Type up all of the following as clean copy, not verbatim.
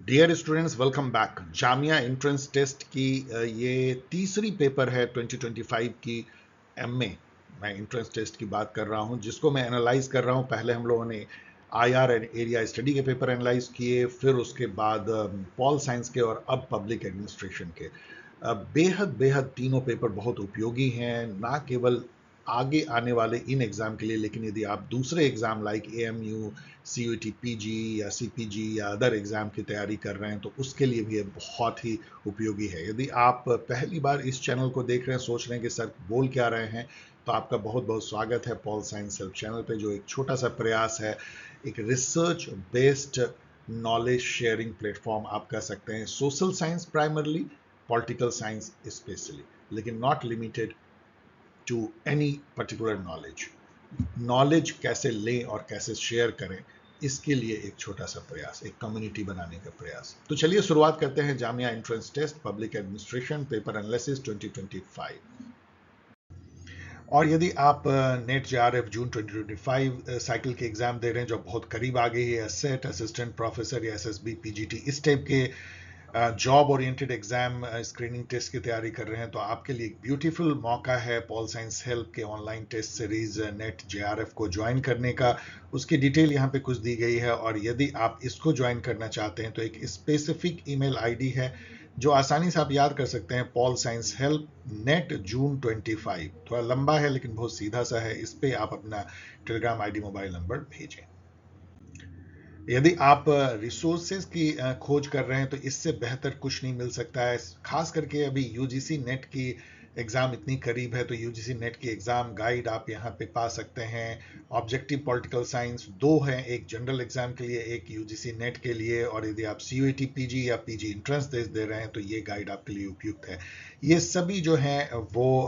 Dear students, welcome back. Jamia entrance test की ये तीसरी पेपर है 2025 की एमए। मैं एंट्रेंस टेस्ट की बात कर रहा हूं जिसको मैं एनालाइज कर रहा हूं। पहले हम लोगों ने आईआर एंड एरिया स्टडी के पेपर एनालाइज किए, फिर उसके बाद पॉल साइंस के और अब पब्लिक एडमिनिस्ट्रेशन के। बेहद बेहद तीनों पेपर बहुत उपयोगी हैं, ना केवल आगे आने वाले इन एग्जाम के लिए, लेकिन यदि आप दूसरे exam like AMU, CUET PG या सीपीजी या अदर एग्जाम की तैयारी कर रहे हैं तो उसके लिए भी ये बहुत ही उपयोगी है। यदि आप पहली बार इस चैनल को देख रहे हैं, सोच रहे हैं कि सर बोल क्या रहे हैं, तो आपका बहुत बहुत स्वागत है पॉल साइंस सेल्फ चैनल पे, जो एक छोटा सा प्रयास है, एक research based knowledge sharing platform आप कह सकते हैं। Social science primarily, political science specially, लेकिन not limited to any particular knowledge. Knowledge कैसे लें और कैसे शेयर करें, इसके लिए एक छोटा सा प्रयास, एक कम्युनिटी बनाने का प्रयास। तो चलिए शुरुआत करते हैं Jamia entrance test public administration paper analysis 2025। और यदि आप नेट जेआरएफ जून 2025 साइकिल के एग्जाम दे रहे हैं जो बहुत करीब आ गई है, एसेट असिस्टेंट प्रोफेसर या एसएसबी पीजीटी इस टाइप के job oriented exam screening test की तैयारी कर रहे हैं, तो आपके लिए एक ब्यूटीफुल मौका है पॉल साइंस हेल्प के online test series NET JRF को ज्वाइन करने का। उसकी डिटेल यहाँ पे कुछ दी गई है, और यदि आप इसको ज्वाइन करना चाहते हैं तो एक स्पेसिफिक ईमेल आईडी है जो आसानी से आप याद कर सकते हैं, पॉल साइंस हेल्प नेट जून 25। थोड़ा लंबा है लेकिन बहुत सीधा सा है। इस पे आप अपना टेलीग्राम आईडी मोबाइल नंबर भेजें। यदि आप रिसोर्सेज की खोज कर रहे हैं तो इससे बेहतर कुछ नहीं मिल सकता है। खास करके अभी यूजीसी नेट की एग्ज़ाम इतनी करीब है, तो यूजीसी नेट की एग्ज़ाम गाइड आप यहाँ पे पा सकते हैं। ऑब्जेक्टिव पॉलिटिकल साइंस दो हैं, एक जनरल एग्ज़ाम के लिए, एक यूजीसी नेट के लिए। और यदि आप सीयूईटी पीजी या पीजी इंट्रेंस दे रहे हैं तो ये गाइड आपके लिए उपयुक्त है। ये सभी जो हैं वो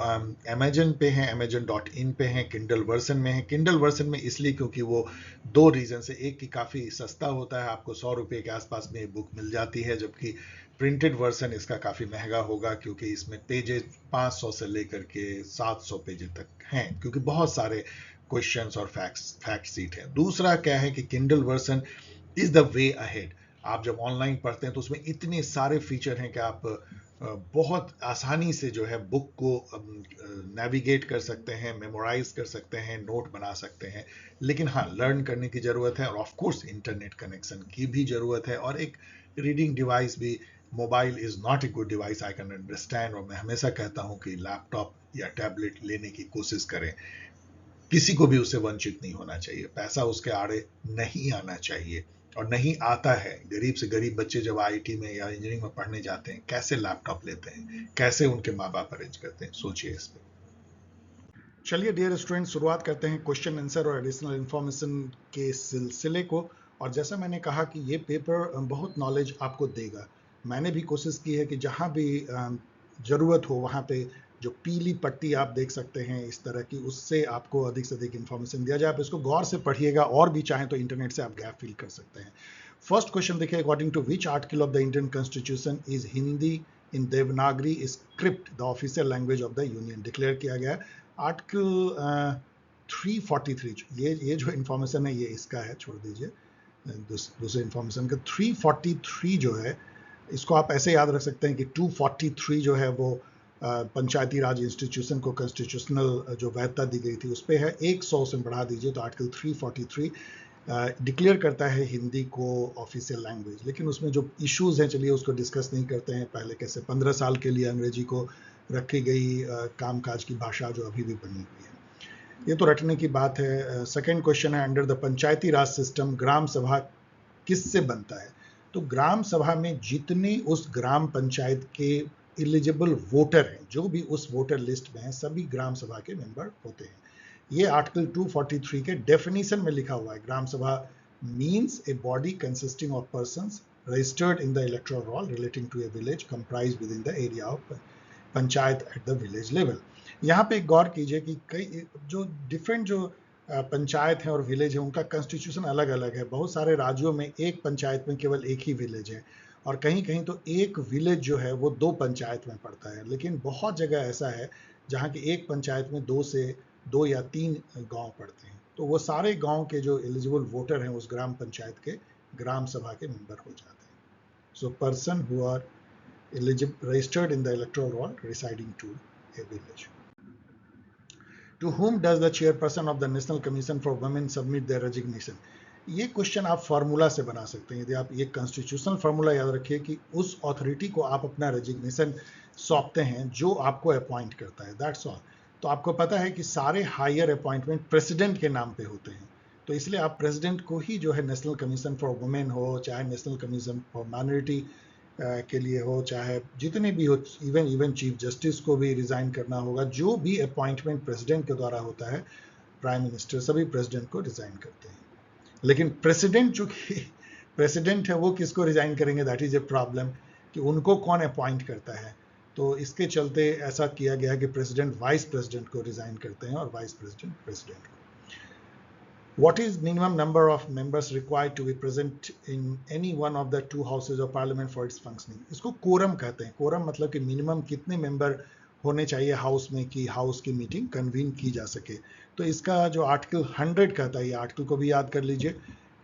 अमेजन पे हैं, amazon.in पे हैं, किंडल वर्जन में है। किंडल वर्जन में इसलिए क्योंकि वो दो रीजन से, एक की काफ़ी सस्ता होता है, आपको 100 रुपये के आसपास में बुक मिल जाती है, जबकि प्रिंटेड वर्जन इसका काफ़ी महंगा होगा क्योंकि इसमें पेजेस 500 से लेकर के 700 पेजेस तक हैं, क्योंकि बहुत सारे क्वेश्चंस और फैक्ट सीट है। दूसरा क्या है कि Kindle version is the way ahead. आप जब ऑनलाइन पढ़ते हैं तो उसमें इतने सारे फीचर हैं कि आप बहुत आसानी से जो है बुक को नेविगेट कर सकते हैं, मेमोराइज कर सकते हैं, नोट बना सकते हैं। लेकिन हाँ, लर्न करने की ज़रूरत है, और ऑफ कोर्स इंटरनेट कनेक्शन की भी ज़रूरत है, और एक रीडिंग डिवाइस भी। Mobile is not a good device, I can understand. और मैं हमेशा कहता हूँ कि लैपटॉप या टैबलेट लेने की कोशिश करें, किसी को भी उससे वंचित नहीं होना चाहिए, पैसा उसके आड़े नहीं आना चाहिए। और नहीं आता है, गरीब से गरीब बच्चे जब आईटी में या इंजीनियरिंग में पढ़ने जाते हैं, कैसे लैपटॉप लेते हैं, कैसे उनके माँ बाप अरेंज करते हैं, सोचिए इस पर। चलिए डियर स्टूडेंट, शुरुआत करते हैं क्वेश्चन आंसर और एडिशनल इंफॉर्मेशन के सिलसिले को। और जैसा मैंने कहा कि ये पेपर बहुत नॉलेज आपको देगा। मैंने भी कोशिश की है कि जहाँ भी ज़रूरत हो वहाँ पे जो पीली पट्टी आप देख सकते हैं इस तरह की, उससे आपको अधिक से अधिक इंफॉर्मेशन दिया जाए। आप इसको गौर से पढ़िएगा, और भी चाहें तो इंटरनेट से आप गैप फिल कर सकते हैं। फर्स्ट क्वेश्चन देखिए, according to which article of the Indian constitution is Hindi in Devanagari script the official language of the union? Declare किया गया आर्टिकल 343। ये जो इन्फॉर्मेशन है ये इसका है, छोड़ दीजिए दूसरे इन्फॉर्मेशन का। 343 जो है, इसको आप ऐसे याद रख सकते हैं कि 243 जो है वो पंचायती राज इंस्टीट्यूशन को कॉन्स्टिट्यूशनल जो वैधता दी गई थी उस पर है। 100 से बढ़ा दीजिए तो आर्टिकल 343 डिक्लेयर करता है हिंदी को ऑफिशियल लैंग्वेज। लेकिन उसमें जो इश्यूज हैं, चलिए उसको डिस्कस नहीं करते हैं। पहले कैसे 15 साल के लिए अंग्रेजी को रखी गई कामकाज की भाषा जो अभी भी बनी हुई है, ये तो रटने की बात है। सेकंड क्वेश्चन है, under the panchayati raj system gram sabha किससे बनता है? तो ग्राम सभा में जितने उस ग्राम पंचायत के एलिजिबल वोटर हैं, जो भी उस वोटर लिस्ट में हैं, सभी ग्राम सभा के मेंबर होते हैं। ये आर्टिकल 243 के डेफिनेशन में लिखा हुआ है। Gram Sabha means a body consisting of persons registered in the electoral roll relating to a village comprised within the area of panchayat at the village level. यहाँ पे गौर कीजिए कि कई जो डिफरेंट जो पंचायत हैं और विलेज है, उनका कॉन्स्टिट्यूशन अलग अलग है। बहुत सारे राज्यों में एक पंचायत में केवल एक ही विलेज है, और कहीं कहीं तो एक विलेज जो है वो दो पंचायत में पड़ता है। लेकिन बहुत जगह ऐसा है जहाँ की एक पंचायत में दो या तीन गांव पड़ते हैं, तो वो सारे गांव के जो एलिजिबल वोटर हैं उस ग्राम पंचायत के ग्राम सभा के मेंबर हो जाते हैं। So person who are eligible registered in the electoral roll residing to a village. To whom does the chairperson of the National Commission for Women submit their resignation? ये question आप फार्मूला से बना सकते हैं। यदि आप ये कॉन्स्टिट्यूशनल फार्मूला याद रखिए कि उस अथॉरिटी को आप अपना रेजिग्नेशन सौंपते हैं जो आपको अपॉइंट करता है, दैट्स ऑल। तो आपको पता है कि सारे हायर अपॉइंटमेंट प्रेसिडेंट के नाम पे होते हैं, तो इसलिए आप प्रेसिडेंट को ही जो है नेशनल कमीशन फॉर वुमेन हो, चाहे नेशनल कमीशन फॉर माइनॉरिटी के लिए हो, चाहे जितने भी हो, इवन चीफ जस्टिस को भी रिजाइन करना होगा। जो भी अपॉइंटमेंट प्रेसिडेंट के द्वारा होता है, प्राइम मिनिस्टर सभी प्रेसिडेंट को रिजाइन करते हैं। लेकिन प्रेसिडेंट जो कि प्रेसिडेंट है वो किसको रिजाइन करेंगे, दैट इज ए प्रॉब्लम कि उनको कौन अपॉइंट करता है। तो इसके चलते ऐसा किया गया कि प्रेसिडेंट वाइस प्रेसिडेंट को रिजाइन करते हैं और वाइस प्रेसिडेंट प्रेसिडेंट को। What is minimum number of members required to be present in any one of the two houses of parliament for its functioning? इसको कोरम कहते हैं। कोरम मतलब कि मिनिमम कितने मेंबर होने चाहिए हाउस में कि हाउस की मीटिंग कन्वीन की जा सके। तो इसका जो आर्टिकल 100 कहता है, ये आर्टिकल को भी याद कर लीजिए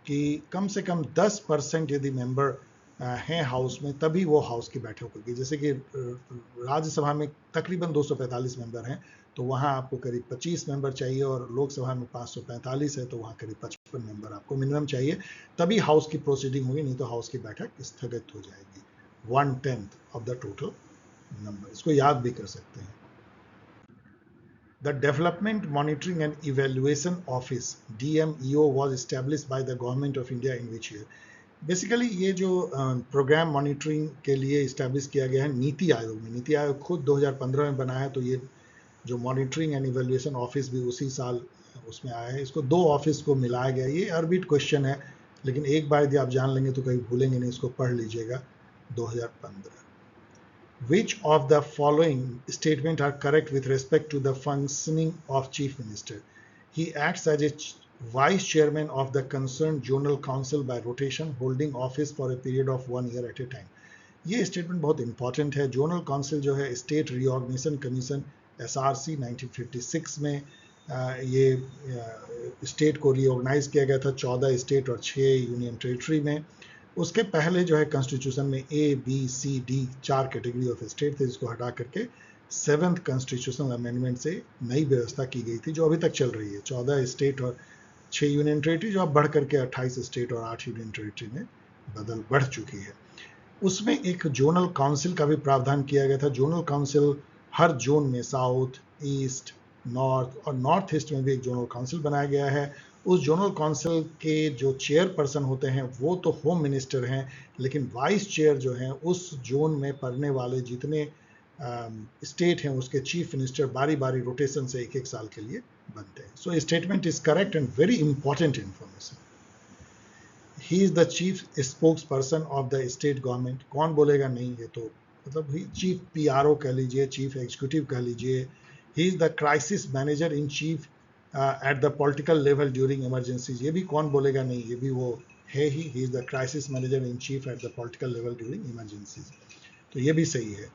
कि कम से कम 10% यदि मेंबर हैं हाउस में तभी वो हाउस की बैठक होगी। जैसे कि राज्यसभा में तकरीबन 245 मेंबर हैं, तो वहाँ आपको करीब 25 मेंबर चाहिए, और लोकसभा में 545 है, तो वहाँ करीब 55 मेंबर आपको मिनिमम चाहिए, तभी हाउस की प्रोसीडिंग होगी, नहीं तो हाउस की बैठक स्थगित हो जाएगी। 1/10 ऑफ द टोटल नंबर, इसको याद भी कर सकते हैं। The Development Monitoring and Evaluation Office DMEO was established by the Government of India in which year? Basically ये जो प्रोग्राम मॉनिटरिंग के लिए इस्टेब्लिश किया गया है नीति आयोग में, नीति आयोग खुद 2015 में बना है, तो ये जो मॉनिटरिंग एंड इवेल्युएशन ऑफिस भी उसी साल उसमें आया है। इसको 2 ऑफिस को मिलाया गया। ये अरबिट क्वेश्चन है, लेकिन एक बार यदि आप जान लेंगे तो कभी भूलेंगे नहीं, इसको पढ़ लीजिएगा। 2015 Which of the following statements are correct with respect to the functioning of Chief Minister? He acts as a Vice Chairman of the concerned Zonal Council by rotation, holding office for a period of 1 year at a time. ये statement बहुत important है। Zonal council जो है state reorganisation commission SRC 1956 में ये state को रिऑर्गेनाइज किया गया था 14 स्टेट और 6 यूनियन टेरिटरी में। उसके पहले जो है कॉन्स्टिट्यूशन में ABCD 4 कैटेगरी ऑफ स्टेट थे, जिसको हटा करके 7th कॉन्स्टिट्यूशनल अमेंडमेंट से नई व्यवस्था की गई थी, जो अभी तक चल रही है। 14 स्टेट और 6 यूनियन टेरिटरी, जो अब बढ़ करके 28 स्टेट और 8 यूनियन टेरिटरी में बढ़ चुकी है। उसमें एक जोनल काउंसिल का भी प्रावधान किया गया था। जोनल काउंसिल हर जोन में, साउथ, ईस्ट, नॉर्थ और नॉर्थ ईस्ट में भी एक जोनल काउंसिल बनाया गया है। उस जोनल काउंसिल के जो चेयरपर्सन होते हैं वो तो होम मिनिस्टर हैं, लेकिन वाइस चेयर जो हैं उस जोन में पड़ने वाले जितने स्टेट हैं उसके चीफ मिनिस्टर बारी बारी रोटेशन से 1-1 साल के लिए बनते हैं। So statement is correct and very important information. He is the chief spokes person of the state government. कौन बोलेगा नहीं, ये तो मतलब ही चीफ PRO कह लीजिए, चीफ एग्जीक्यूटिव कह लीजिए। ही is the crisis manager in chief at the political level during emergencies. ये भी कौन बोलेगा नहीं, ये भी वो है ही is the crisis manager in chief at the political level during emergencies. तो ये भी सही है।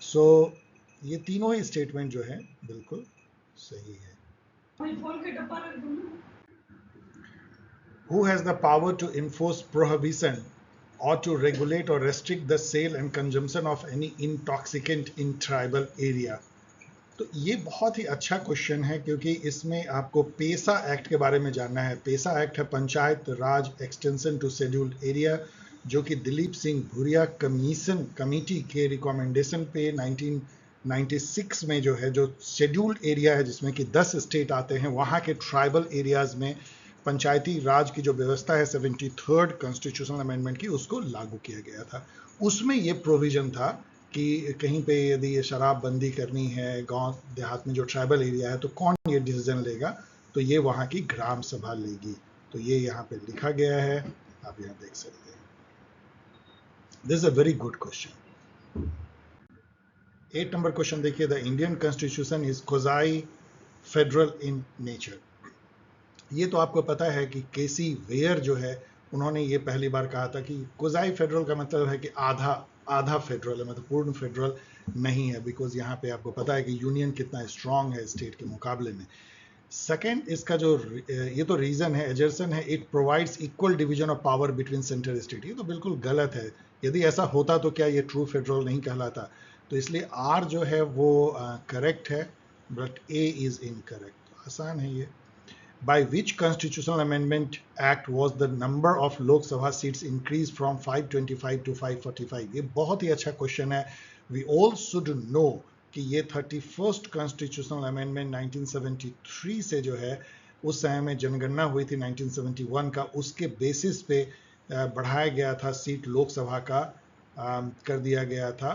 सो ये तीनों ही स्टेटमेंट जो है बिल्कुल सही है। Who has the power to enforce prohibition or to regulate or restrict the sale and consumption of any intoxicant in tribal area? तो ये बहुत ही अच्छा क्वेश्चन है, क्योंकि इसमें आपको पेसा एक्ट के बारे में जानना है। पेसा एक्ट है पंचायत राज एक्सटेंशन टू शेड्यूल्ड एरिया, जो कि दिलीप सिंह भूरिया कमेटी के रिकमेंडेशन पे 1996 में जो है, जो शेड्यूल्ड एरिया है जिसमें कि 10 स्टेट आते हैं, वहाँ के ट्राइबल एरियाज में पंचायती राज की जो व्यवस्था है 73rd कॉन्स्टिट्यूशनल अमेंडमेंट की, उसको लागू किया गया था। उसमें ये प्रोविजन था कि कहीं पे यदि ये शराब बंदी करनी है गांव देहात में जो ट्राइबल एरिया है, तो कौन ये डिसीजन लेगा, तो ये वहाँ की ग्राम सभा लेगी। तो ये यहाँ पे लिखा गया है, आप यहाँ देख सकते हैं। This is a very good question. 8 number question देखिए, the Indian constitution is quasi federal in nature. ये तो आपको पता है कि केसी वेयर जो है उन्होंने ये पहली बार कहा था कि क्वाज़ी फेडरल का मतलब है कि आधा फेडरल है, मतलब पूर्ण फेडरल नहीं है, बिकॉज यहाँ पे आपको पता है कि यूनियन कितना स्ट्रांग है स्टेट के मुकाबले में। सेकेंड, इसका जो ये तो रीजन है, एजर्सन है, it provides equal division of power between central state. ये तो बिल्कुल गलत है। यदि ऐसा होता तो क्या ये ट्रू फेडरल नहीं कहलाता? तो इसलिए आर जो है वो करेक्ट है, बट ए इज इनकरेक्ट। आसान है ये। By which constitutional amendment act was the number of Lok Sabha seats increased from 525 to 545? ये बहुत ही अच्छा क्वेश्चन है। We all should know कि ये 31st constitutional amendment 1973 से जो है, उस समय में जनगणना हुई थी 1971 का, उसके बेसिस पे बढ़ाया गया था सीट लोकसभा का, कर दिया गया था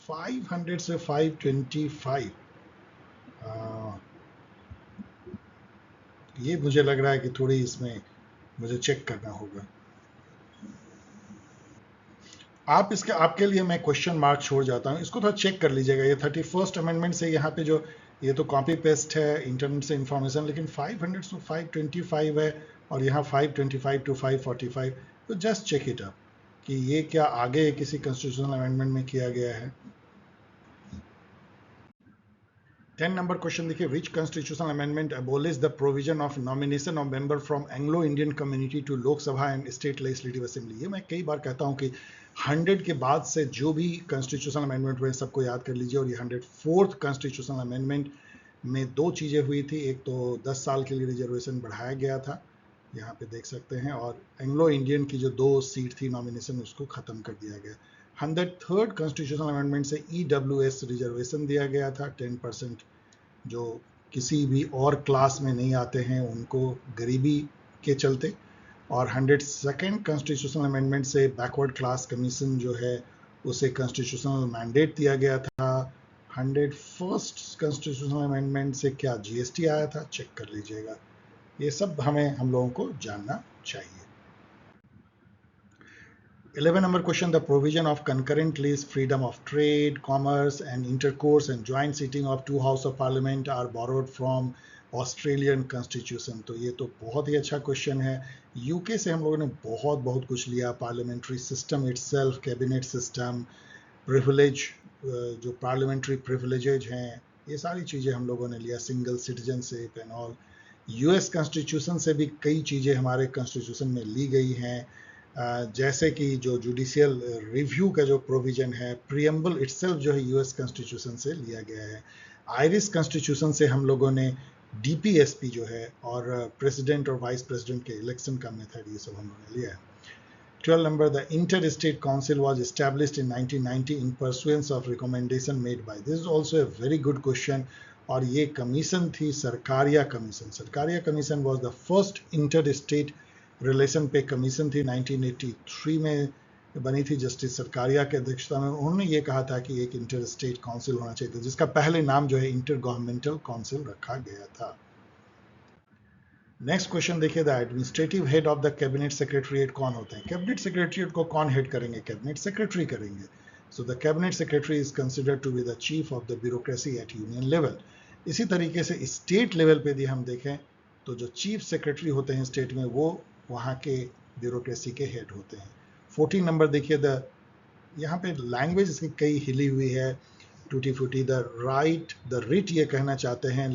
500 से 525। ये मुझे लग रहा है कि थोड़ी इसमें मुझे चेक करना होगा। आप इसके, आपके लिए मैं क्वेश्चन मार्क छोड़ जाता हूँ, इसको थोड़ा चेक कर लीजिएगा। ये 31st अमेंडमेंट से यहाँ पे जो, ये तो कॉपी पेस्ट है इंटरनेट से इंफॉर्मेशन, लेकिन 500 टू 525 है और यहाँ 525 टू 545। तो जस्ट चेक इट अप कि ये क्या आगे किसी कॉन्स्टिट्यूशनल अमेंडमेंट में किया गया है। 10 नंबर क्वेश्चन देखिए, which constitutional amendment abolish the provision of nomination of member from Anglo Indian community to Lok Sabha and state legislative assembly? ये मैं कई बार कहता हूँ कि 100 के बाद से जो भी कॉन्स्टिट्यूशनल अमेंडमेंट हुए सबको याद कर लीजिए। और ये 104th कॉन्स्टिट्यूशनल अमेंडमेंट में दो चीज़ें हुई थी। एक तो 10 साल के लिए रिजर्वेशन बढ़ाया गया था, यहाँ पे देख सकते हैं, और एंग्लो इंडियन की जो 2 सीट थी नॉमिनेशन, उसको ख़त्म कर दिया गया। 103rd कॉन्स्टिट्यूशनल अमेंडमेंट से EWS रिजर्वेशन दिया गया था, 10% जो किसी भी और क्लास में नहीं आते हैं उनको, गरीबी के चलते। और 102nd कॉन्स्टिट्यूशनल अमेंडमेंट से बैकवर्ड क्लास कमीशन जो है उसे कॉन्स्टिट्यूशनल मैंडेट दिया गया था। 101st कॉन्स्टिट्यूशनल अमेंडमेंट से क्या GST आया था, चेक कर लीजिएगा। ये सब हम लोगों को जानना चाहिए। 11 number question, the provision of concurrent list, freedom of trade, commerce and intercourse and joint sitting of 2 House of Parliament are borrowed from Australian constitution. तो ये तो बहुत ही अच्छा क्वेश्चन है। यूके से हम लोगों ने बहुत बहुत कुछ लिया, parliamentary system itself, cabinet system, privilege, जो पार्लियामेंट्री प्रिविलेजेज हैं, ये सारी चीज़ें हम लोगों ने लिया, single citizenship and all. US constitution से भी कई चीज़ें हमारे कॉन्स्टिट्यूशन में ली गई हैं, जैसे कि जो जुडिशियल रिव्यू का जो प्रोविजन है, प्रियम्बल इटसेल्फ जो है यूएस कॉन्स्टिट्यूशन से लिया गया है। आयरिश कॉन्स्टिट्यूशन से हम लोगों ने DPSP जो है, और प्रेसिडेंट और वाइस प्रेसिडेंट के इलेक्शन का मेथड, ये सब हम लोगों ने लिया है। 12 number, the Inter-State Council was established in 1990 in pursuance of recommendation made by, this is also a very good question, और ये कमीशन थी Sarkaria commission. Sarkaria commission was the first inter-state relation पे कमीशन थी, 1983 में बनी थी जस्टिस सरकारिया के अध्यक्षता में। उन्होंने ये कहा था कि एक इंटर स्टेट काउंसिल होना चाहिए था, जिसका पहले नाम जो है इंटर गवर्नमेंटल काउंसिल रखा गया था। नेक्स्ट क्वेश्चन देखिए, the administrative head of the cabinet secretariat कौन होते हैं? कैबिनेट सेक्रेटरीट को कौन हेड करेंगे? कैबिनेट सेक्रेटरी करेंगे। So the cabinet secretary is considered to be the chief of the bureaucracy at union level. इसी तरीके से स्टेट लेवल पे भी हम देखें तो जो चीफ सेक्रेटरी होते हैं स्टेट में, वो वहाँ के ब्यूरोक्रेसी के हेड होते हैं। 14 नंबर देखिए, द, यहाँ पे लैंग्वेज इसकी कई हिली हुई है, टूटी फूटी। द राइट, द रिट ये कहना चाहते हैं,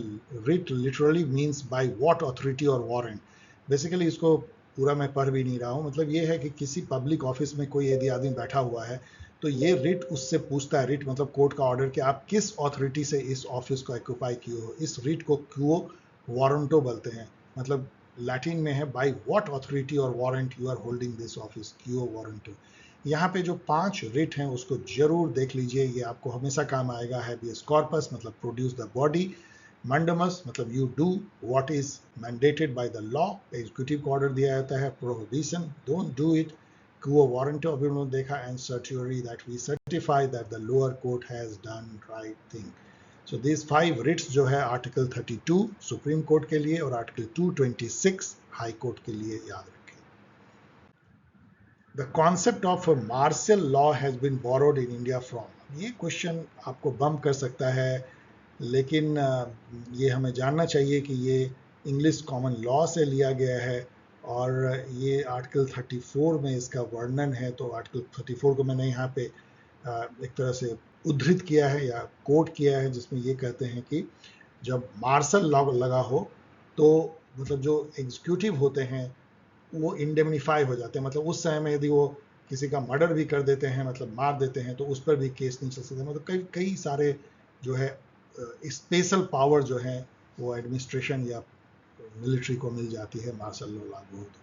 writ literally means by what authority और वारंट। बेसिकली इसको पूरा मैं पढ़ भी नहीं रहा हूँ, मतलब ये है कि किसी पब्लिक ऑफिस में कोई यदि आदमी बैठा हुआ है तो ये रिट उससे पूछता है, रिट मतलब कोर्ट का ऑर्डर, कि आप किस अथॉरिटी से इस ऑफिस को ऑक्यूपाई किए हो। इस रिट को क्यूओ वारंटो बोलते हैं, मतलब लैटिन में है बाय व्हाट अथॉरिटी और warrant you are holding this office, quo warranto. यहाँ पे जो 5 रिट हैं उसको जरूर देख लीजिए, ये आपको हमेशा काम आएगा। हैबियस कॉर्पस मतलब प्रोड्यूस द बॉडी, मंडमस मतलब you do what is mandated by the law, executive को ऑर्डर दिया जाता है। Prohibition, don't do it. Quo warranto अभी उन्होंने देखा। And certiorari, that we certify that the lower court has done right thing. So this 5 writs जो है, article 32 supreme court के लिए और आर्टिकल 226 हाई कोर्ट के लिए, याद रखें। The concept of a martial law has been borrowed in India from, ये क्वेश्चन आपको बम कर सकता है, लेकिन ये हमें जानना चाहिए कि ये इंग्लिश कॉमन लॉ से लिया गया है, और ये आर्टिकल 34 में इसका वर्णन है। तो आर्टिकल 34 को मैंने यहाँ पे एक तरह से उद्धृत किया है या कोट किया है, जिसमें ये कहते हैं कि जब मार्शल लॉ लगा हो तो मतलब जो एग्जीक्यूटिव होते हैं वो इंडेमनीफाई हो जाते हैं, मतलब उस समय में यदि वो किसी का मर्डर भी कर देते हैं, मतलब मार देते हैं, तो उस पर भी केस नहीं चल सकते। मतलब कई कई सारे जो है स्पेशल पावर जो है वो एडमिनिस्ट्रेशन या मिलिट्री को मिल जाती है मार्शल लॉ लागू हो तो।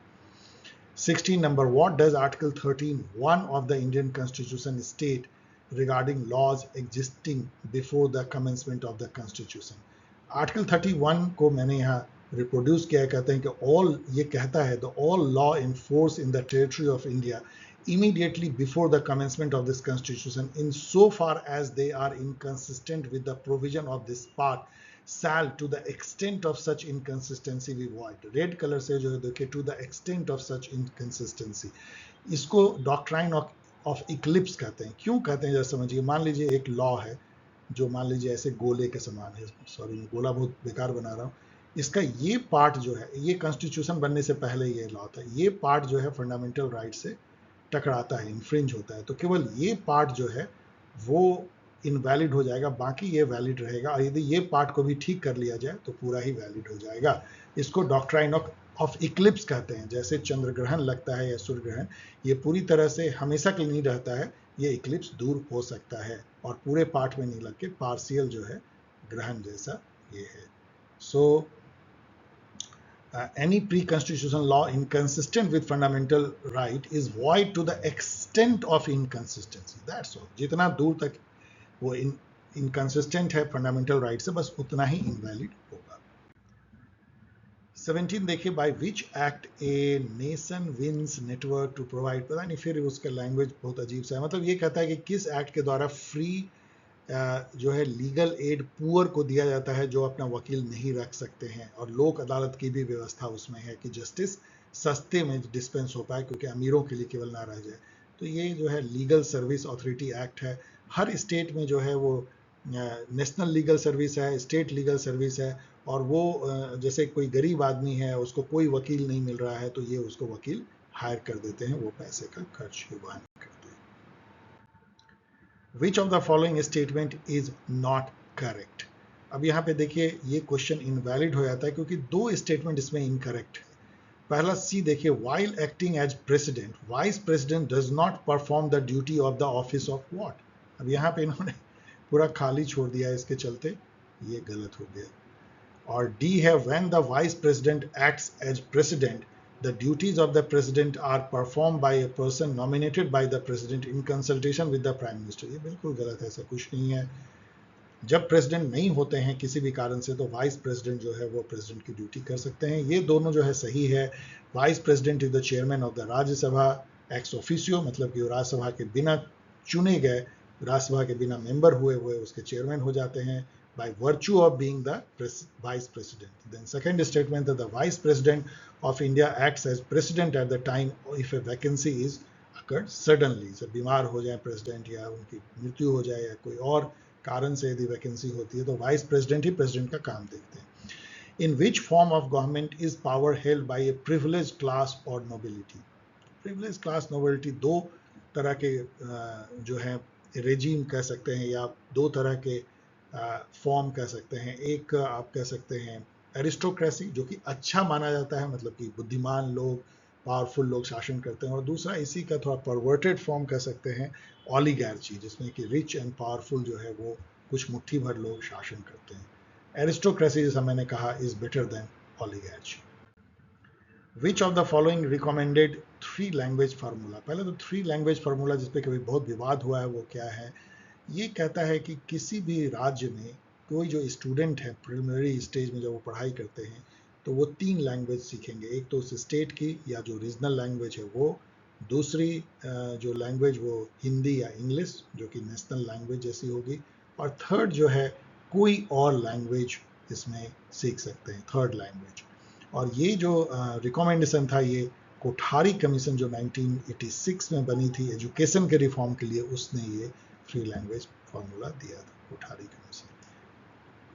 16 number, what does Article 13(1) of the Indian Constitution state regarding laws existing before the commencement of the Constitution? Article 31 को मैंने यहाँ रिप्रोड्यूस किया है, कहते हैं कि all, ये कहता है the all law in force in the territory of India immediately before the commencement of this Constitution, in so far as they are inconsistent with the provision of this part, shall to the extent of such inconsistency be void. Red colour से जो है देखिए, to the extent of such inconsistency, इसको doctrine of Eclipse कहते हैं। क्यों कहते हैं जरा समझिए। मान लीजिए एक लॉ है जो मान लीजिए ऐसे गोले के समान है, सॉरी मैं गोला बहुत बेकार बना रहा हूँ, इसका ये पार्ट जो है, ये कॉन्स्टिट्यूशन बनने से पहले ये लॉ था, ये पार्ट जो है फंडामेंटल राइट से टकराता है, इन्फ्रिंज होता है, तो केवल ये पार्ट जो है वो इनवैलिड हो जाएगा, बाकी ये वैलिड रहेगा, और यदि ये पार्ट को भी ठीक कर लिया जाए तो पूरा ही वैलिड हो जाएगा। इसको डॉक्ट्राइन ऑफ इक्लिप्स कहते हैं। जैसे चंद्र ग्रहण लगता है या सूर्य ग्रहण, ये पूरी तरह से हमेशा के लिए नहीं रहता है, ये इक्लिप्स दूर हो सकता है और पूरे पार्ट में नहीं लग के पार्शियल जो है ग्रहण जैसा ये है। सो any pre-constitutional law inconsistent with fundamental right is void to the extent of inconsistency. That's all. जितना दूर तक वो इनकंसिस्टेंट है फंडामेंटल राइट से, बस उतना ही इनवैलिड होगा। 17 देखिए, by which act a nation wins network to provide, पता नहीं फिर उसका लैंग्वेज बहुत अजीब सा है, मतलब ये कहता है कि किस एक्ट के द्वारा फ्री जो है लीगल एड पुअर को दिया जाता है जो अपना वकील नहीं रख सकते हैं, और लोक अदालत की भी व्यवस्था उसमें है कि जस्टिस सस्ते में डिस्पेंस हो पाए क्योंकि अमीरों के लिए केवल ना रह जाए। तो ये जो है लीगल सर्विस अथॉरिटी एक्ट है। हर स्टेट में जो है वो नेशनल लीगल सर्विस है, स्टेट लीगल सर्विस है, और वो जैसे कोई गरीब आदमी है उसको कोई वकील नहीं मिल रहा है तो ये उसको वकील हायर कर देते हैं, वो पैसे का खर्च वहन करते हैं। Which of the following statement is not correct? अब यहाँ पे देखिए ये क्वेश्चन इनवैलिड हो जाता है क्योंकि दो स्टेटमेंट इसमें इनकरेक्ट है। पहला सी देखिए, while acting as president, vice president does not perform the duty of the office of what? अब यहाँ पे इन्होंने पूरा खाली छोड़ दिया है, इसके चलते ये गलत हो गया। और डी है, when the vice president acts as president, the duties of the president are performed by a person nominated by the president in consultation with the prime minister। ये बिल्कुल गलत है, ऐसा कुछ नहीं है। जब प्रेसिडेंट नहीं होते हैं किसी भी कारण से तो वाइस प्रेसिडेंट जो है वो प्रेसिडेंट की ड्यूटी कर सकते हैं। ये दोनों जो है सही है। Vice president is the chairman of the Rajya Sabha ex officio, मतलब कि वो राज्यसभा के बिना चुने गए, राज्यसभा के बिना मेंबर हुए हुए उसके चेयरमैन हो जाते हैं by virtue of being the vice president. Then second statement that the vice president of India acts as president at the time if a vacancy is occurred suddenly. जब बीमार हो जाए प्रेसिडेंट या उनकी मृत्यु हो जाए या कोई और कारण से यदि वैकेंसी होती है तो वाइस प्रेसिडेंट ही प्रेसिडेंट का काम देखते हैं। In which form of government is power held by a privileged class or nobility? Privileged class nobility दो तरह के जो है रेजीम कह सकते हैं या दो तरह के फॉर्म कह सकते हैं। एक आप कह सकते हैं एरिस्टोक्रेसी जो कि अच्छा माना जाता है, मतलब कि बुद्धिमान लोग, पावरफुल लोग शासन करते हैं, और दूसरा इसी का थोड़ा परवर्टेड फॉर्म कह सकते हैं ऑलिगार्ची, जिसमें कि रिच एंड पावरफुल जो है वो कुछ मुट्ठी भर लोग शासन करते हैं। एरिस्टोक्रेसी जैसा मैंने कहा is better than oligarchy. Which of the following recommended 3 language formula? पहले तो 3 लैंग्वेज फार्मूला जिस पे कभी बहुत विवाद हुआ है वो क्या है? ये कहता है कि किसी भी राज्य में कोई जो स्टूडेंट है प्रिलिमिनरी स्टेज में जब वो पढ़ाई करते हैं तो वो 3 लैंग्वेज सीखेंगे। एक तो उस स्टेट की या जो रीजनल लैंग्वेज है वो, दूसरी जो लैंग्वेज वो हिंदी या इंग्लिश जो कि नेशनल लैंग्वेज जैसी होगी, और थर्ड जो है कोई और लैंग्वेज इसमें सीख सकते हैं, थर्ड लैंग्वेज। और ये जो रिकमेंडेशन था ये कोठारी कमीशन जो 1986 में बनी थी एजुकेशन के रिफॉर्म के लिए, उसने ये 3 लैंग्वेज फार्मूला दिया था, कोठारी कमीशन।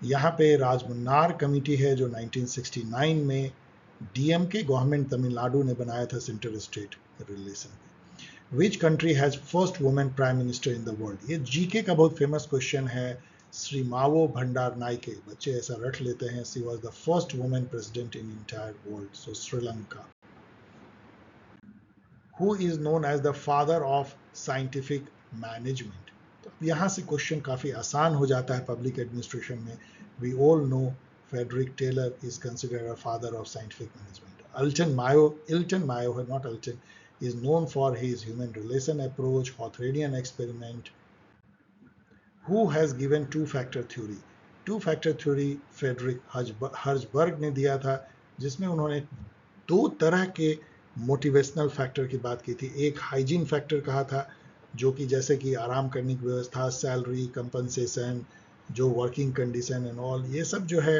यहाँ पे राजमन्नार कमेटी है जो 1969 में डीएमके गवर्नमेंट तमिलनाडु ने बनाया था central state relation. Which country has first women prime minister in the world? ये जीके का बहुत फेमस क्वेश्चन है। श्री मावो भंडार नायके, बच्चे ऐसा रट लेते हैं, she was the first women president in entire world, so Sri Lanka. Who is known as the father of scientific management. तो यहाँ से क्वेश्चन काफी आसान हो जाता है पब्लिक एडमिनिस्ट्रेशन में। We all know Frederick Taylor is considered a father of scientific management. Ilton Mayo, not Alton, is known for his human relation approach, Hawthornean experiment. Who has given two-factor theory? Two-factor theory Frederick Herzberg ने दिया था, जिसमें उन्होंने दो तरह के motivational factor की बात की थी। एक हाइजीन फैक्टर कहा था, जो कि जैसे कि आराम करने की व्यवस्था, सैलरी, कंपनसेशन, जो वर्किंग कंडीशन एंड ऑल, ये सब जो है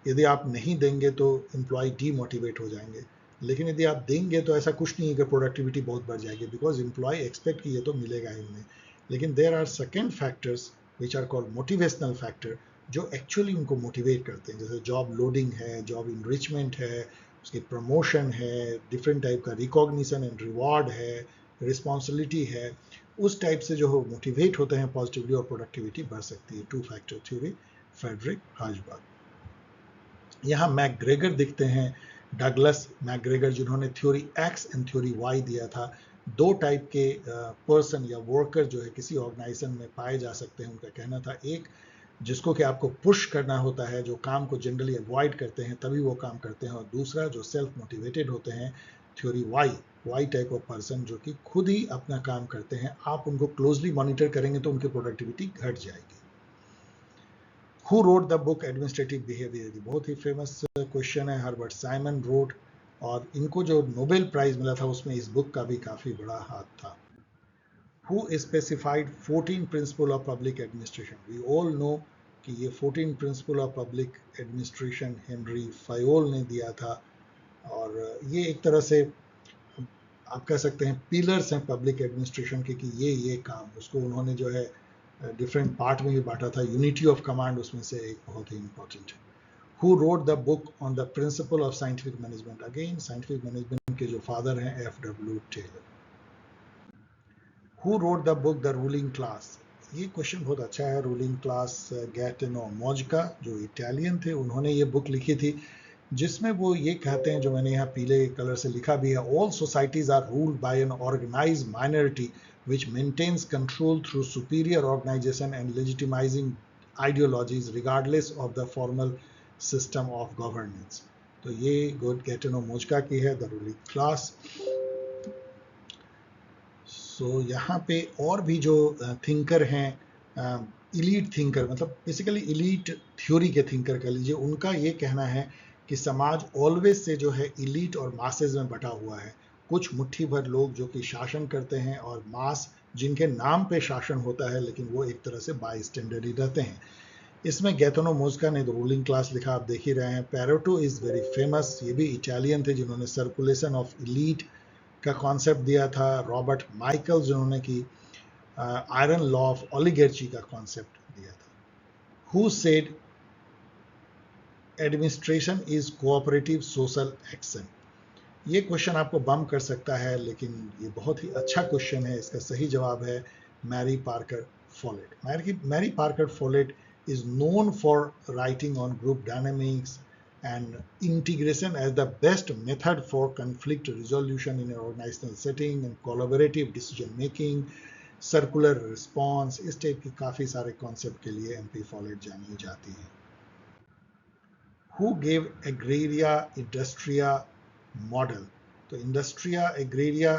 यदि आप नहीं देंगे तो एम्प्लॉय डीमोटिवेट हो जाएंगे। लेकिन यदि आप देंगे तो ऐसा कुछ नहीं है कि प्रोडक्टिविटी बहुत बढ़ जाएगी, बिकॉज एम्प्लॉय एक्सपेक्ट कि ये तो मिलेगा ही उन्हें। लेकिन there are second factors which are called motivational factor, जो एक्चुअली उनको मोटिवेट करते हैं, जैसे जॉब लोडिंग है, जॉब इनरिचमेंट है, उसकी प्रमोशन है, डिफरेंट टाइप का रिकॉग्निशन एंड रिवॉर्ड है, रिस्पॉन्सिबिलिटी है। उस टाइप से जो मोटिवेट होते हैं पॉजिटिवली और प्रोडक्टिविटी बढ़ सकती है। Two factor theory, Frederick Herzberg. यहाँ मैकग्रेगर दिखते हैं, डगलस मैकग्रेगर, जिन्होंने theory X and theory Y दिया था। दो टाइप के पर्सन या वर्कर जो है किसी ऑर्गेनाइजेशन में पाए जा सकते हैं। उनका कहना था, एक जिसको कि आपको पुश करना होता है, जो काम को जनरली अवॉइड करते हैं तभी वो काम करते हैं, और दूसरा जो सेल्फ मोटिवेटेड होते हैं, theory Y type of person, जो कि खुद ही अपना काम करते हैं। आप उनको क्लोजली मॉनिटर करेंगे तो उनकी प्रोडक्टिविटी घट जाएगी। Who wrote the book administrative behaviour? बहुत ही फेमस क्वेश्चन है। हर्बर्ट साइमन रोड, और इनको जो नोबेल प्राइज मिला था उसमें इस बुक का भी काफी बड़ा हाथ था। Who specified 14 principle of public administration? We all know कि ये 14 principle of public administration Henri Fayol ने दिया था, और ये एक तरह से आप कह सकते हैं पिलर्स हैं पब्लिक एडमिनिस्ट्रेशन के, कि ये काम, उसको उन्होंने जो है डिफरेंट पार्ट में भी बांटा था। यूनिटी ऑफ कमांड उसमें से एक बहुत ही इंपॉर्टेंट है। Who wrote the book on the principle of scientific management? Again, scientific management के जो फादर हैं, F.W. Taylor. Who wrote the book The Ruling Class? ये क्वेश्चन बहुत अच्छा है। रूलिंग क्लास, गैटिनो मोज्का, जो इटालियन थे, उन्होंने ये बुक लिखी थी, जिसमें वो ये कहते हैं, जो मैंने यहाँ पीले कलर से लिखा भी है, all societies are ruled by an organized minority which maintains control through superior organization and legitimizing ideologies regardless of the formal system of governance. तो ये गैटिनो मोज्का की है, द रूलिंग क्लास। सो यहाँ पे और भी जो थिंकर हैं, इलीट थिंकर, मतलब बेसिकली इलीट थ्योरी के थिंकर कह लीजिए, उनका ये कहना है कि समाज ऑलवेज से जो है इलीट और मासेज में बटा हुआ है। कुछ मुट्ठी भर लोग जो कि शासन करते हैं, और मास जिनके नाम पे शासन होता है, लेकिन वो एक तरह से बाई स्टैंडर्ड ही रहते हैं। इसमें गैटिनो मोज्का ने द रूलिंग क्लास लिखा, आप देख ही रहे हैं। पेरेटो इज वेरी फेमस, ये भी इटालियन थे, जिन्होंने सर्कुलेशन ऑफ इलीट का कॉन्सेप्ट दिया था। रॉबर्ट माइकल, जिन्होंने की आयरन लॉ ऑफ ओलिगार्ची का कॉन्सेप्ट दिया था। Who said administration is cooperative social action? ये क्वेश्चन आपको बम कर सकता है, लेकिन ये बहुत ही अच्छा क्वेश्चन है। इसका सही जवाब है Mary Parker Follett. Mary Parker Follett is known for writing on group dynamics and integration as the best method for conflict resolution in an organizational setting and collaborative decision making, circular response, इस type की काफ़ी सारे concept के लिए MP folate जानी जाती है। Who gave agraria industria model? तो इंडस्ट्रिया एग्रेरिया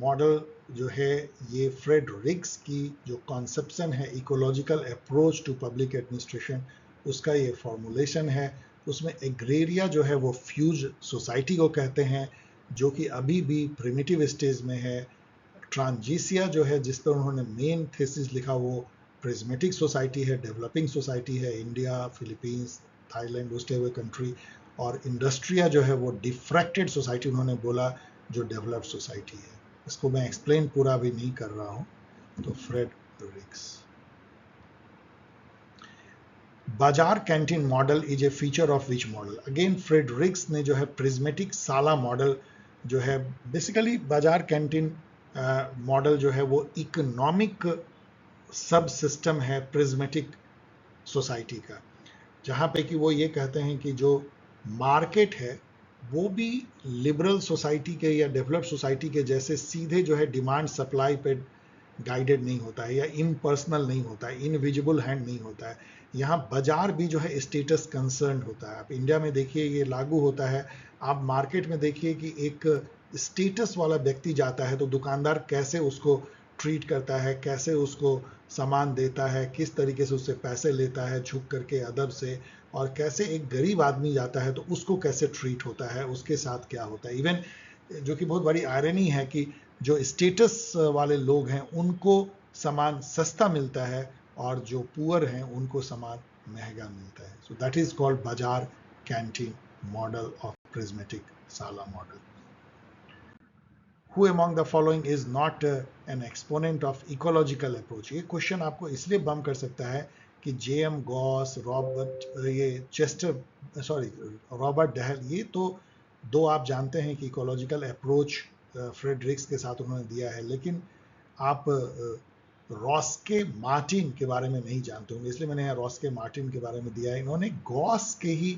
मॉडल जो है, ये फ्रेडरिक्स की जो कॉन्सेप्शन है, ecological approach to public administration, उसका ये फॉर्मुलेशन है। उसमें एग्रेरिया जो है वो फ्यूज सोसाइटी को कहते हैं, जो कि अभी भी प्रिमिटिव स्टेज में है। ट्रांजिसिया जो है, जिस पर उन्होंने मेन थीसिस लिखा, वो प्रिज्मेटिक सोसाइटी है, डेवलपिंग सोसाइटी है, इंडिया, फिलीपींस, थाईलैंड, उस टाइप कंट्री। और इंडस्ट्रिया जो है वो डिफ्रैक्टेड सोसाइटी उन्होंने बोला, जो डेवलप्ड सोसाइटी है। इसको मैं एक्सप्लेन पूरा भी नहीं कर रहा हूं। तो फ्रेडरिक्स। बाजार canteen model is a feature of which model? Again Fredericks ने जो है प्रिज्मेटिक साला मॉडल जो है, बेसिकली बाजार कैंटीन मॉडल जो है वो इकोनॉमिक सब सिस्टम है प्रिज्मेटिक सोसाइटी का, जहाँ पे कि वो ये कहते हैं कि जो मार्केट है वो भी लिबरल सोसाइटी के या डेवलप्ड सोसाइटी के जैसे सीधे जो है डिमांड सप्लाई पे गाइडेड नहीं होता है या इम्पर्सनल नहीं होता है, इनविजिबल हैंड नहीं होता है। यहाँ बाजार भी जो है स्टेटस कंसर्न होता है। आप इंडिया में देखिए ये लागू होता है। आप मार्केट में देखिए कि एक स्टेटस वाला व्यक्ति जाता है तो दुकानदार कैसे उसको ट्रीट करता है, कैसे उसको सामान देता है, किस तरीके से उससे पैसे लेता है झुक करके अदब से, और कैसे एक गरीब आदमी जाता है तो उसको कैसे ट्रीट होता है, उसके साथ क्या होता है। इवन जो कि बहुत बड़ी आयरनी है कि जो स्टेटस वाले लोग हैं उनको सामान सस्ता मिलता है और जो पुअर हैं उनको सामान महंगा मिलता है। सो दैट इज कॉल्ड बाजार canteen model of prismatic sala model. Who among the following is not an exponent of ecological approach? ये क्वेश्चन आपको इसलिए बम कर सकता है कि जेएम गॉस, रॉबर्ट डहल, ये तो दो आप जानते हैं कि इकोलॉजिकल अप्रोच फ्रेडरिक्स के साथ उन्होंने दिया है, लेकिन आप रॉस्के मार्टिन के बारे में नहीं जानते होंगे, इसलिए मैंने यहाँ रॉस्के मार्टिन के बारे में दिया है। इन्होंने गॉस के ही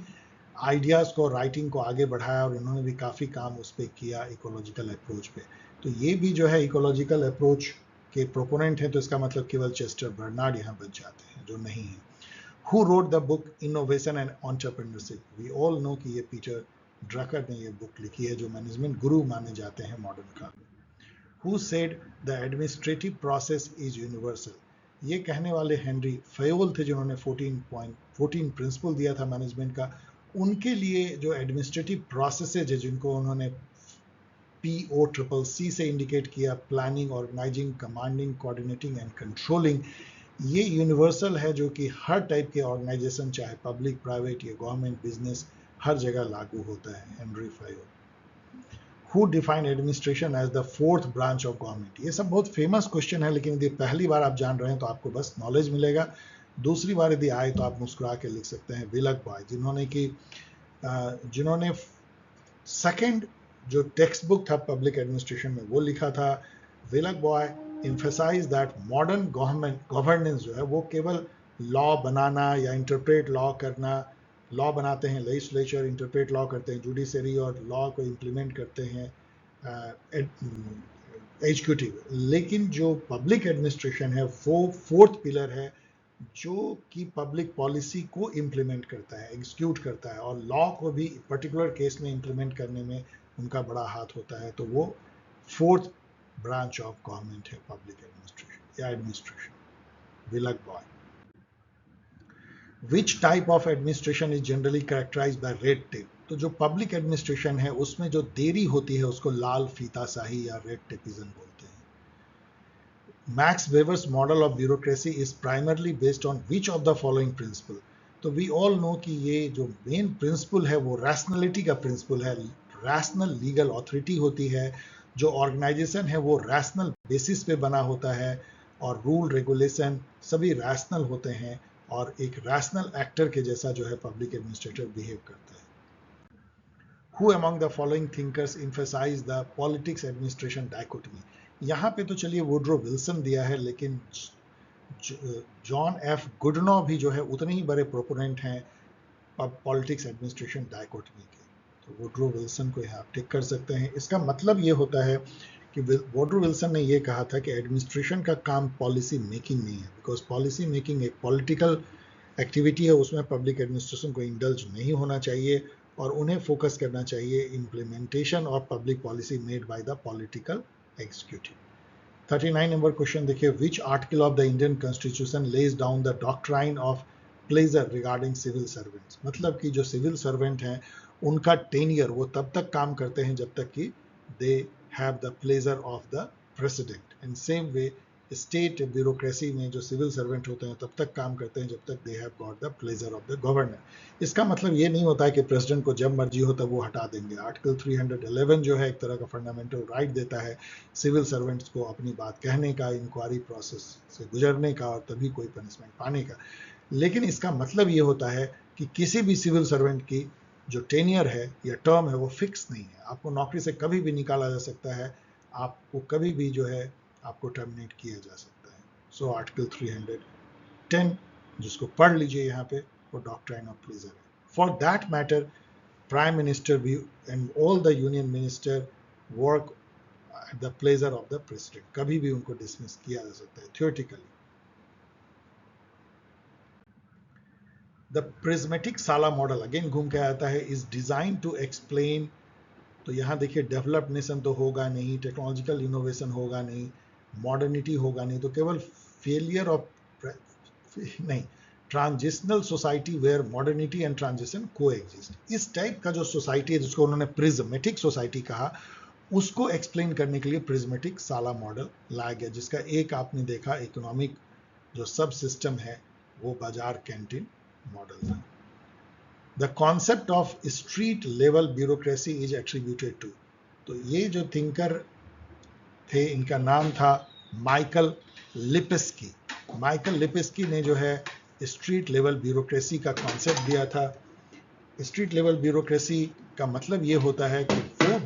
आइडियाज़ को, राइटिंग को आगे बढ़ाया और इन्होंने भी काफ़ी काम उस पर किया इकोलॉजिकल अप्रोच पे। तो ये भी जो है इकोलॉजिकल अप्रोच के प्रोपोनेंट हैं, तो इसका मतलब केवल चेस्टर बर्नार्ड यहाँ बच जाते हैं, जो नहीं है। Who wrote the book innovation and entrepreneurship? We all know कि ये पीटर ड्रकर ने ये बुक लिखी है, जो मैनेजमेंट गुरु माने जाते हैं मॉडर्न काल में। Who said the administrative process is universal? ये कहने वाले हेनरी फयोल थे, जिन्होंने 14 प्रिंसिपल दिया था मैनेजमेंट का। उनके लिए जो एडमिनिस्ट्रेटिव प्रोसेसेज है, जिनको उन्होंने POCCC से इंडिकेट किया, planning, organizing, commanding, coordinating and controlling, ये यूनिवर्सल है, जो कि हर टाइप के ऑर्गेनाइजेशन, चाहे पब्लिक, प्राइवेट या गवर्नमेंट, बिजनेस, हर जगह लागू होता है। Henri Fayol. Who define administration as the fourth branch of government? ये सब बहुत फेमस क्वेश्चन है, लेकिन यदि पहली बार आप जान रहे हैं तो आपको बस नॉलेज मिलेगा, दूसरी बार यदि आए तो आप मुस्कुरा के लिख सकते हैं विलक बॉय, जिन्होंने सेकंड जो टेक्स्ट बुक था पब्लिक एडमिनिस्ट्रेशन में वो लिखा था। Willoughby emphasize that modern governance जो है वो केवल लॉ बनाना या इंटरप्रेट लॉ करना, लॉ बनाते हैं लेजिस्लेचर, इंटरप्रेट लॉ करते हैं जुडिशरी, और लॉ को इम्प्लीमेंट करते हैं एग्जीक्यूटिव, लेकिन जो पब्लिक एडमिनिस्ट्रेशन है वो फोर्थ पिलर है, जो कि पब्लिक पॉलिसी को इम्प्लीमेंट करता है, एग्जीक्यूट करता है, और लॉ को भी पर्टिकुलर केस में इम्प्लीमेंट करने में उनका बड़ा हाथ होता है। तो वो फोर्थ ब्रांच ऑफ गवर्नमेंट है पब्लिक एडमिनिस्ट्रेशन या administration. Willoughby. Which type of administration is generally characterized by red tape? तो जो पब्लिक एडमिनिस्ट्रेशन है उसमें जो देरी होती है उसको लाल फीताशाही या रेड टेपिज्म बोलते हैं। Max Weber's model of bureaucracy is primarily based on which of the following principle? तो we all know कि ये जो मेन प्रिंसिपल है वो रैशनलिटी का प्रिंसिपल है। रैशनल लीगल अथॉरिटी होती है, जो ऑर्गेनाइजेशन है वो रैशनल बेसिस पे बना होता है, और रूल रेगुलेशन सभी रैशनल होते हैं, और एक रैशनल एक्टर के जैसा जो है पब्लिक एडमिनिस्ट्रेटर बिहेव करता है। Who among the following thinkers emphasize the politics administration dichotomy? यहाँ पे तो चलिए वुड्रो विल्सन दिया है, लेकिन जॉन एफ गुडनो भी जो है उतने ही बड़े प्रोपोनेंट हैं पॉलिटिक्स एडमिनिस्ट्रेशन डायकोटमी के। तो वुड्रो विल्सन को यहाँ टिक कर सकते हैं। इसका मतलब ये होता है कि वुड्रो विल्सन ने ये कहा था कि एडमिनिस्ट्रेशन का काम पॉलिसी मेकिंग नहीं है, बिकॉज पॉलिसी मेकिंग एक पॉलिटिकल एक्टिविटी है, उसमें पब्लिक एडमिनिस्ट्रेशन को इंडल्ज नहीं होना चाहिए, और उन्हें फोकस करना चाहिए implementation of public policy made by the political executive. 39 number question देखिए, which article of the Indian constitution lays down the doctrine of pleasure regarding civil servants? मतलब कि जो सिविल सर्वेंट हैं उनका टेनियर वो तब तक काम करते हैं जब तक कि they have the pleasure of the president. In same way state bureaucracy में जो सिविल सर्वेंट होते हैं तब तक काम करते हैं जब तक they have got the pleasure of the governor. इसका मतलब ये नहीं होता है कि प्रेसिडेंट को जब मर्जी हो तब वो हटा देंगे। आर्टिकल 311 जो है एक तरह का फंडामेंटल राइट देता है सिविल सर्वेंट्स को अपनी बात कहने का, इंक्वायरी प्रोसेस से गुजरने का, और तभी कोई पनिशमेंट पाने का। लेकिन इसका मतलब ये होता है कि किसी भी सिविल सर्वेंट की जो टेनियर है या टर्म है वो फिक्स नहीं है। आपको नौकरी से कभी भी निकाला जा सकता है, आपको कभी भी जो है आपको टर्मिनेट किया जा सकता है। सो आर्टिकल 310 जिसको पढ़ लीजिए यहाँ पे, वो डॉक्ट्राइन ऑफ प्लेजर है। For that matter prime minister भी and all the union minister work at the pleasure of the president, कभी भी उनको डिसमिस किया जा सकता है theoretically. The prismatic sala model again घूम के आता है, इज डिजाइन टू एक्सप्लेन, तो यहाँ देखिए डेवलप्ड नेशन तो होगा नहीं, टेक्नोलॉजिकल इनोवेशन होगा नहीं, मॉडर्निटी होगा नहीं, तो केवल फेलियर ऑफ नहीं, transitional society where modernity and transition को एग्जिस्ट। इस टाइप का जो सोसाइटी है जिसको उन्होंने प्रिज्मेटिक सोसाइटी कहा, उसको एक्सप्लेन करने के लिए प्रिज्मेटिक साला मॉडल लाया गया, जिसका एक आपने देखा इकोनॉमिक जो सब सिस्टम है वो बाजार कैंटीन मॉडल था। The concept of street level bureaucracy is attributed to, तो ये जो थिंकर थे इनका नाम था माइकल लिपिस्की। माइकल लिपिस्की ने जो है स्ट्रीट लेवल ब्यूरोक्रेसी का कॉन्सेप्ट दिया था। स्ट्रीट लेवल ब्यूरोक्रेसी का मतलब ये होता है कि वो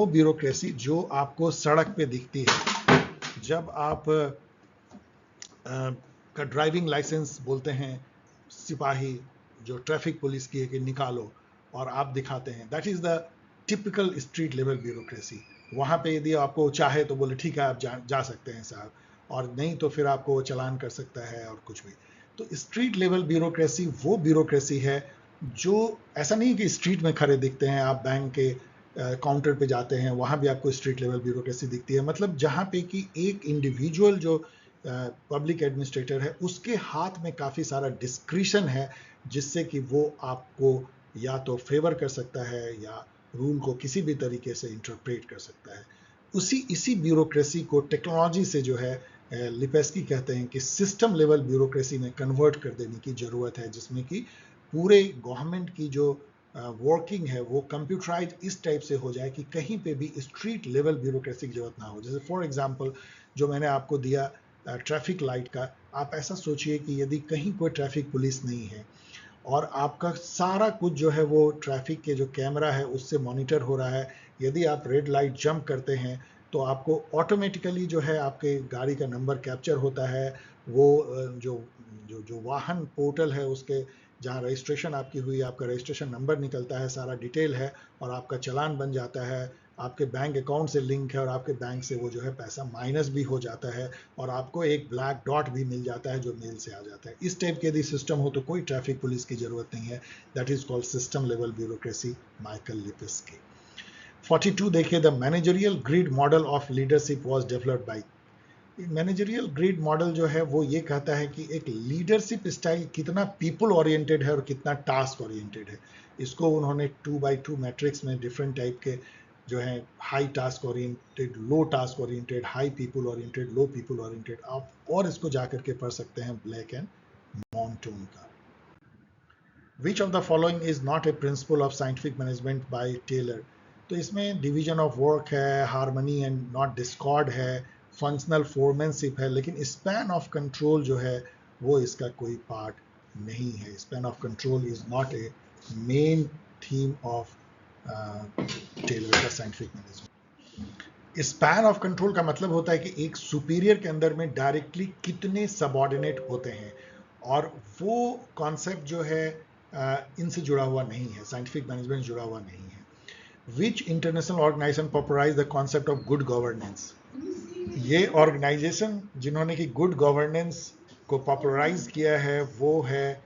ब्यूरोक्रेसी जो आपको सड़क पे दिखती है, जब आप का ड्राइविंग लाइसेंस बोलते हैं, सिपाही जो ट्रैफिक पुलिस की है कि निकालो और आप दिखाते हैं, that is the typical street level bureaucracy. वहाँ पे यदि आपको चाहे तो बोले ठीक है आप जा सकते हैं साहब, और नहीं तो फिर आपको चलान कर सकता है और कुछ भी। तो स्ट्रीट लेवल ब्यूरोक्रेसी वो ब्यूरोक्रेसी है जो ऐसा नहीं कि स्ट्रीट में खड़े दिखते हैं, आप बैंक के काउंटर पे जाते हैं वहाँ भी आपको स्ट्रीट लेवल ब्यूरोक्रेसी दिखती है, मतलब जहाँ पे कि एक इंडिविजुअल जो पब्लिक एडमिनिस्ट्रेटर है उसके हाथ में काफ़ी सारा डिस्क्रिशन है, जिससे कि वो आपको या तो फेवर कर सकता है या रूल को किसी भी तरीके से इंटरप्रेट कर सकता है। इसी ब्यूरोक्रेसी को टेक्नोलॉजी से जो है लिपेस्की कहते हैं कि सिस्टम लेवल ब्यूरोक्रेसी में कन्वर्ट कर देने की ज़रूरत है, जिसमें कि पूरे गवर्नमेंट की जो वर्किंग है वो कंप्यूटराइज इस टाइप से हो जाए कि कहीं पे भी स्ट्रीट लेवल ब्यूरोक्रेसी की जरूरत ना हो। जैसे फॉर एग्जांपल जो मैंने आपको दिया ट्रैफिक लाइट का, आप ऐसा सोचिए कि यदि कहीं कोई ट्रैफिक पुलिस नहीं है और आपका सारा कुछ जो है वो ट्रैफिक के जो कैमरा है उससे मॉनिटर हो रहा है, यदि आप रेड लाइट जंप करते हैं तो आपको ऑटोमेटिकली जो है आपके गाड़ी का नंबर कैप्चर होता है, वो जो जो जो वाहन पोर्टल है उसके जहाँ रजिस्ट्रेशन आपकी हुई, आपका रजिस्ट्रेशन नंबर निकलता है, सारा डिटेल है और आपका चालान बन जाता है, आपके बैंक अकाउंट से लिंक है और आपके बैंक से वो जो है पैसा माइनस भी हो जाता है और आपको एक ब्लैक डॉट भी मिल जाता है जो मेल से आ जाता है। इस टाइप के यदि सिस्टम हो तो कोई ट्रैफिक पुलिस की जरूरत नहीं है। That is called system level bureaucracy, Michael Lipsky. 42 देखिए, the managerial grid model of leadership was developed by. Managerial grid model जो है वो ये कहता है कि एक लीडरशिप स्टाइल कितना पीपल ओरिएंटेड है और कितना टास्क ओरिएंटेड है। इसको उन्होंने 2x2 मैट्रिक्स में डिफरेंट टाइप के जो है high task oriented, low task oriented, high people oriented, low people oriented, आप और इसको जाकर के पढ़ सकते हैं ब्लैक एंड मॉन्टून का। Which of the following is not a principle of scientific management by Taylor. तो इसमें डिवीजन ऑफ वर्क है, हार्मनी एंड नॉट डिस्कॉर्ड है, फंक्शनल फोरमैनशिप है, लेकिन स्पैन ऑफ कंट्रोल जो है वो इसका कोई पार्ट नहीं है। Span of control is not a main theme of Taylor का scientific management. Span of control का मतलब होता है कि एक सुपीरियर के अंदर में डायरेक्टली कितने सबऑर्डिनेट होते हैं, और वो कॉन्सेप्ट जो है इनसे जुड़ा हुआ नहीं है, साइंटिफिक मैनेजमेंट जुड़ा हुआ नहीं है। Which international organization popularize the concept of good governance. ये ऑर्गेनाइजेशन जिन्होंने कि गुड गवर्नेंस को पॉपुलराइज किया है वो है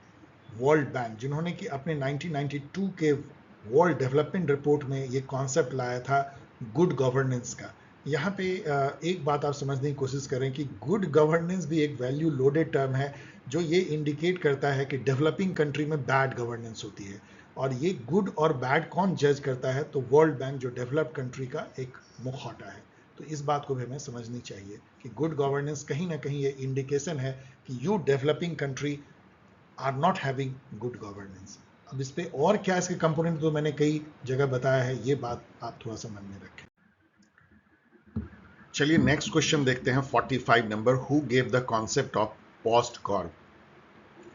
वर्ल्ड बैंक, जिन्होंने कि अपने 1992 के वर्ल्ड डेवलपमेंट रिपोर्ट में ये कॉन्सेप्ट लाया था गुड गवर्नेंस का। यहाँ पे एक बात आप समझने की कोशिश करें कि गुड गवर्नेंस भी एक वैल्यू लोडेड टर्म है जो ये इंडिकेट करता है कि डेवलपिंग कंट्री में बैड गवर्नेंस होती है, और ये गुड और बैड कौन जज करता है, तो वर्ल्ड बैंक जो डेवलप्ड कंट्री का एक मुखौटा है। तो इस बात को भी हमें समझनी चाहिए कि गुड गवर्नेंस कहीं ना कहीं ये इंडिकेशन है कि you developing country are not having good governance. अब इस पे और क्या इसके कंपोनेंट तो मैंने कई जगह बताया है, ये बात आप थोड़ा सा मन में रखें। चलिए नेक्स्ट क्वेश्चन देखते हैं 45 number, who gave the concept of post Corp.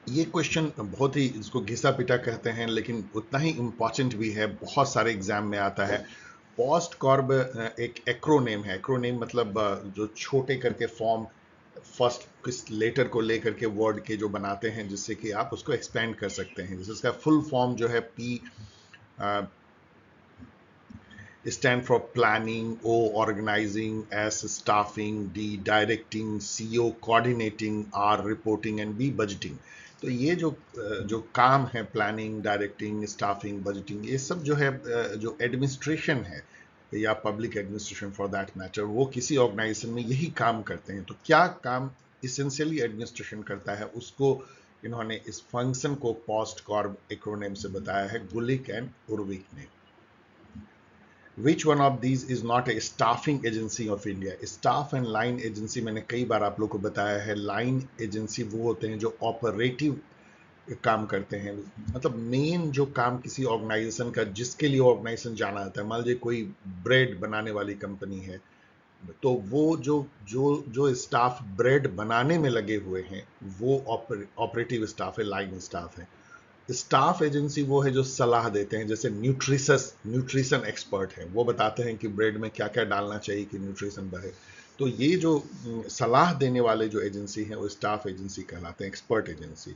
ये क्वेश्चन बहुत ही, इसको घिसा पिटा कहते हैं लेकिन उतना ही इंपॉर्टेंट भी है, बहुत सारे एग्जाम में आता है। पोस्ट कॉर्प एक एक्रोनेम है, एक्रोनेम मतलब जो छोटे करके फॉर्म फर्स्ट किस लेटर को लेकर के वर्ड के जो बनाते हैं जिससे कि आप उसको एक्सपेंड कर सकते हैं। जैसे इसका फुल फॉर्म जो है P stand for planning, O organizing, S staffing, D directing, CO coordinating, R reporting and B budgeting। तो ये जो काम है प्लानिंग, डायरेक्टिंग, स्टाफिंग, बजटिंग, ये सब जो है जो एडमिनिस्ट्रेशन है या public administration for that matter, वो किसी ऑर्गेनाइजेशन में यही काम करते हैं। तो क्या काम इसेंशियली एडमिनिस्ट्रेशन करता है उसको इन्होंने इस फंक्शन को पोस्ट कॉर्ब एक्रोनिम से बताया है, गुलिक एंड उर्विक ने। Which one of these is not a staffing agency of India? Staff and line agency मैंने कई बार आप लोग को बताया है। लाइन एजेंसी वो होते हैं जो ऑपरेटिव काम करते हैं, मतलब मेन जो काम किसी ऑर्गेनाइजेशन का, जिसके लिए ऑर्गेनाइजेशन जाना आता है। मान लीजिए कोई ब्रेड बनाने वाली कंपनी है, तो वो जो स्टाफ ब्रेड बनाने में लगे हुए हैं वो ऑपरेटिव स्टाफ है, लाइन स्टाफ है। स्टाफ एजेंसी वो है जो सलाह देते हैं, जैसे न्यूट्रिशन एक्सपर्ट है, वो बताते हैं कि ब्रेड में क्या क्या डालना चाहिए कि न्यूट्रिशन बढ़े। तो ये जो सलाह देने वाले जो एजेंसी हैं वो स्टाफ एजेंसी कहलाते हैं, एक्सपर्ट एजेंसी।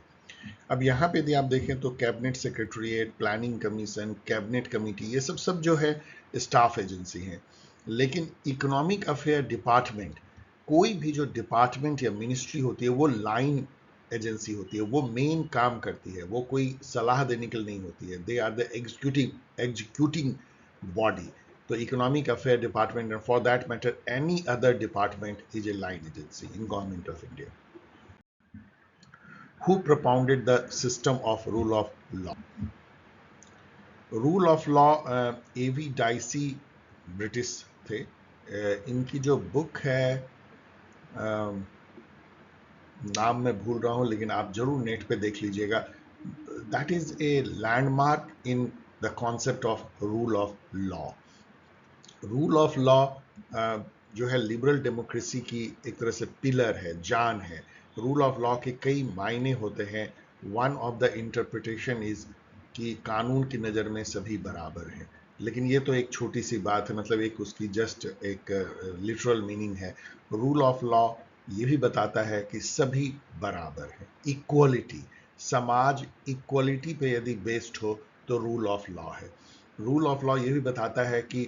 अब यहाँ पे यदि आप देखें तो cabinet secretariat, planning commission, cabinet committee, ये सब जो है स्टाफ एजेंसी हैं। लेकिन इकोनॉमिक अफेयर डिपार्टमेंट, कोई भी जो डिपार्टमेंट या मिनिस्ट्री होती है वो लाइन एजेंसी होती है, वो मेन काम करती है, वो कोई सलाह देने के लिए नहीं होती है। They are the executing body. तो economic affair department and for that matter any other department is a line agency in government of India. Who propounded the system of rule of law? Rule of law A.V. Dicey British थे। इनकी जो book है, नाम मैं भूल रहा हूं लेकिन आप जरूर नेट पे देख लीजिएगा। That is a landmark in the concept of rule of law. Rule of law जो है लिबरल डेमोक्रेसी की एक तरह से पिलर है, जान है। रूल ऑफ लॉ के कई मायने होते हैं। One of the interpretation is कि कानून की नज़र में सभी बराबर हैं, लेकिन ये तो एक छोटी सी बात है, मतलब एक उसकी जस्ट एक लिटरल मीनिंग है। रूल ऑफ लॉ ये भी बताता है कि सभी बराबर हैं, इक्वलिटी। समाज इक्वलिटी पे यदि बेस्ड हो तो रूल ऑफ लॉ है। रूल ऑफ लॉ ये भी बताता है कि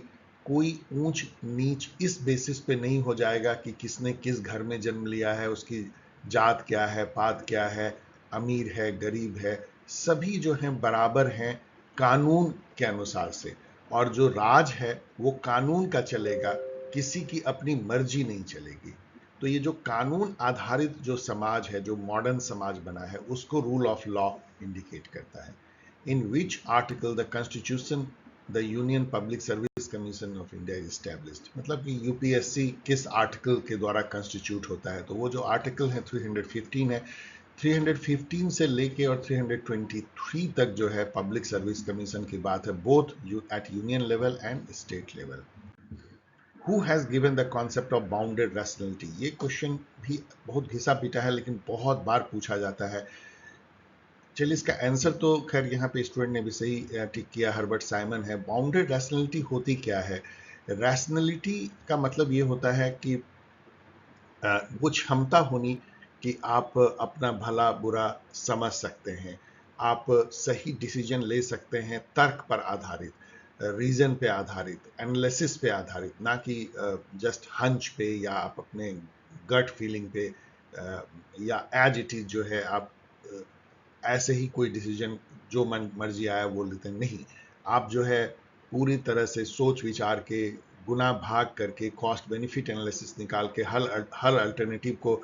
कोई ऊंच नीच इस बेसिस पे नहीं हो जाएगा कि किसने किस घर में जन्म लिया है, उसकी जात क्या है, पात क्या है, अमीर है, गरीब है, सभी जो हैं बराबर हैं कानून के अनुसार से। और जो राज है वो कानून का चलेगा, किसी की अपनी मर्जी नहीं चलेगी। तो ये जो कानून आधारित जो समाज है, जो मॉडर्न समाज बना है, उसको रूल ऑफ लॉ इंडिकेट करता है। In which article the constitution the union public service commission of India is established, मतलब कि यूपीएससी किस आर्टिकल के द्वारा कॉन्स्टिट्यूट होता है। तो वो जो आर्टिकल है 315 है। 315 से लेके और 323 तक जो है पब्लिक सर्विस कमीशन की बात है, both at union level and state level. Who has given the concept of bounded rationality? ये क्वेश्चन भी बहुत घिसा पीटा है लेकिन बहुत बार पूछा जाता है। चलिए इसका आंसर तो खैर यहाँ पे स्टूडेंट ने भी सही टिक किया, हर्बर्ट साइमन है। बाउंडेड रैशनैलिटी होती क्या है? रैशनैलिटी का मतलब ये होता है कि वो क्षमता होनी कि आप अपना भला बुरा समझ सकते हैं, आप सही डिसीजन ले सकते हैं तर्क पर आधारित, रीजन पे आधारित, एनालिसिस पे आधारित, ना कि जस्ट हंच पे या आप अपने गट फीलिंग पे या एज इट इज जो है आप ऐसे ही कोई डिसीजन जो मन मर्जी आया वो लेते नहीं। आप जो है पूरी तरह से सोच विचार के, गुना भाग करके, कॉस्ट बेनिफिट एनालिसिस निकाल के, हर अल्टरनेटिव को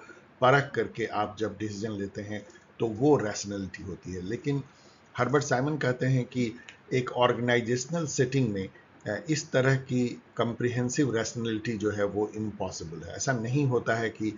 परख करके आप जब डिसीजन लेते हैं तो वो रैशनैलिटी होती है। लेकिन हर्बर्ट साइमन कहते हैं कि एक ऑर्गेनाइजेशनल सेटिंग में इस तरह की कंप्रिहेंसिव रैशनैलिटी जो है वो इम्पॉसिबल है। ऐसा नहीं होता है कि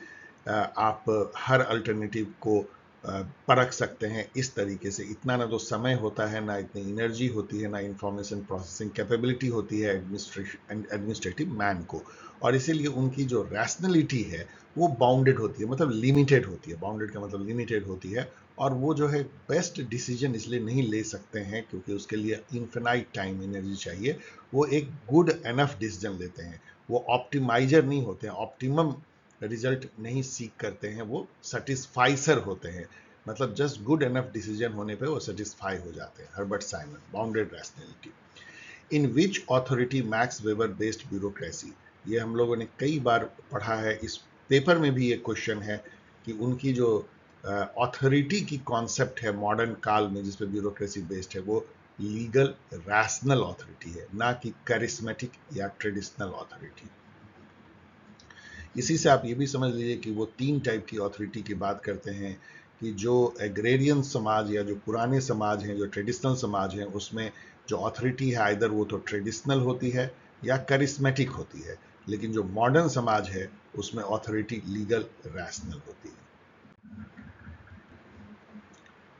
आप हर अल्टरनेटिव को परख सकते हैं इस तरीके से। इतना ना तो समय होता है, ना इतनी एनर्जी होती है, ना इंफॉर्मेशन प्रोसेसिंग कैपेबिलिटी होती है एडमिनिस्ट्रेटिव मैन को। और इसीलिए उनकी जो रैशनैलिटी है वो बाउंडेड होती है, मतलब लिमिटेड होती है। बाउंडेड का मतलब लिमिटेड होती है। और वो जो है बेस्ट डिसीजन इसलिए नहीं ले सकते हैं क्योंकि उसके लिए इन्फिनाइट टाइम एनर्जी चाहिए। वो एक गुड एनफ डिसीजन लेते हैं, वो ऑप्टिमाइजर नहीं होते हैं, ऑप्टिमम रिजल्ट नहीं सीख करते हैं, वो सेटिस्फाइसर होते हैं, मतलब जस्ट गुड एनफ डिसीजन होने पे वो सेटिस्फाई हो जाते हैं। Herbert Simon, bounded rationality. In which authority Max Weber based bureaucracy, ये हम लोगों ने कई बार पढ़ा है, इस पेपर में भी ये क्वेश्चन है कि उनकी जो ऑथोरिटी की कॉन्सेप्ट है मॉडर्न काल में जिस पे ब्यूरोक्रेसी बेस्ड है, वो लीगल रैशनल ऑथोरिटी है, ना कि करिस्मेटिक या ट्रेडिशनल ऑथोरिटी। इसी से आप ये भी समझ लीजिए कि वो 3 टाइप की ऑथोरिटी की बात करते हैं कि जो एग्रेरियन समाज या जो पुराने समाज हैं, जो ट्रेडिशनल समाज हैं, उसमें जो ऑथोरिटी है आइदर वो तो ट्रेडिशनल होती है या करिस्मेटिक होती है, लेकिन जो मॉडर्न समाज है उसमें ऑथोरिटी लीगल रैशनल होती है।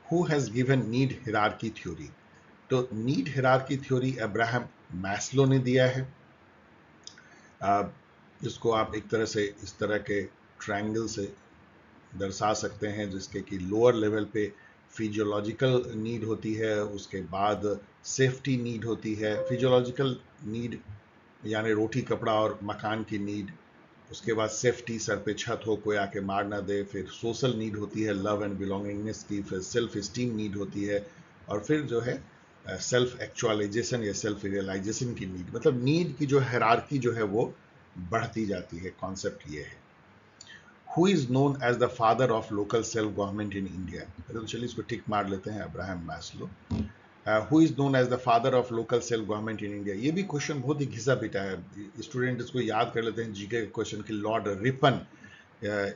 Who has given need hierarchy theory, तो need hierarchy theory Abraham Maslow ने दिया है। जिसको आप एक तरह से इस तरह के ट्रायंगल से दर्शा सकते हैं, जिसके कि लोअर लेवल पे फिजियोलॉजिकल नीड होती है, उसके बाद सेफ्टी नीड होती है। फिजियोलॉजिकल नीड यानी रोटी कपड़ा और मकान की नीड, उसके बाद सेफ्टी, सर पे छत हो कोई आके मार ना दे, फिर सोशल नीड होती है लव एंड बिलोंगिंगनेस की, फिर सेल्फ स्टीम नीड होती है, और फिर जो है सेल्फ एक्चुअलाइजेशन या सेल्फ रियलाइजेशन की नीड। मतलब नीड की जो हायरार्की जो है वो बढ़ती जाती है। कॉन्सेप्ट ये है। Who is known as the father of local self government in India, तो चलिए इसको टिक मार लेते हैं, Abraham Maslow. Who is known as the father of local self government in India, ये भी क्वेश्चन बहुत ही घिसा पिटा है, स्टूडेंट इसको याद कर लेते हैं जीके क्वेश्चन की। Lord Ripon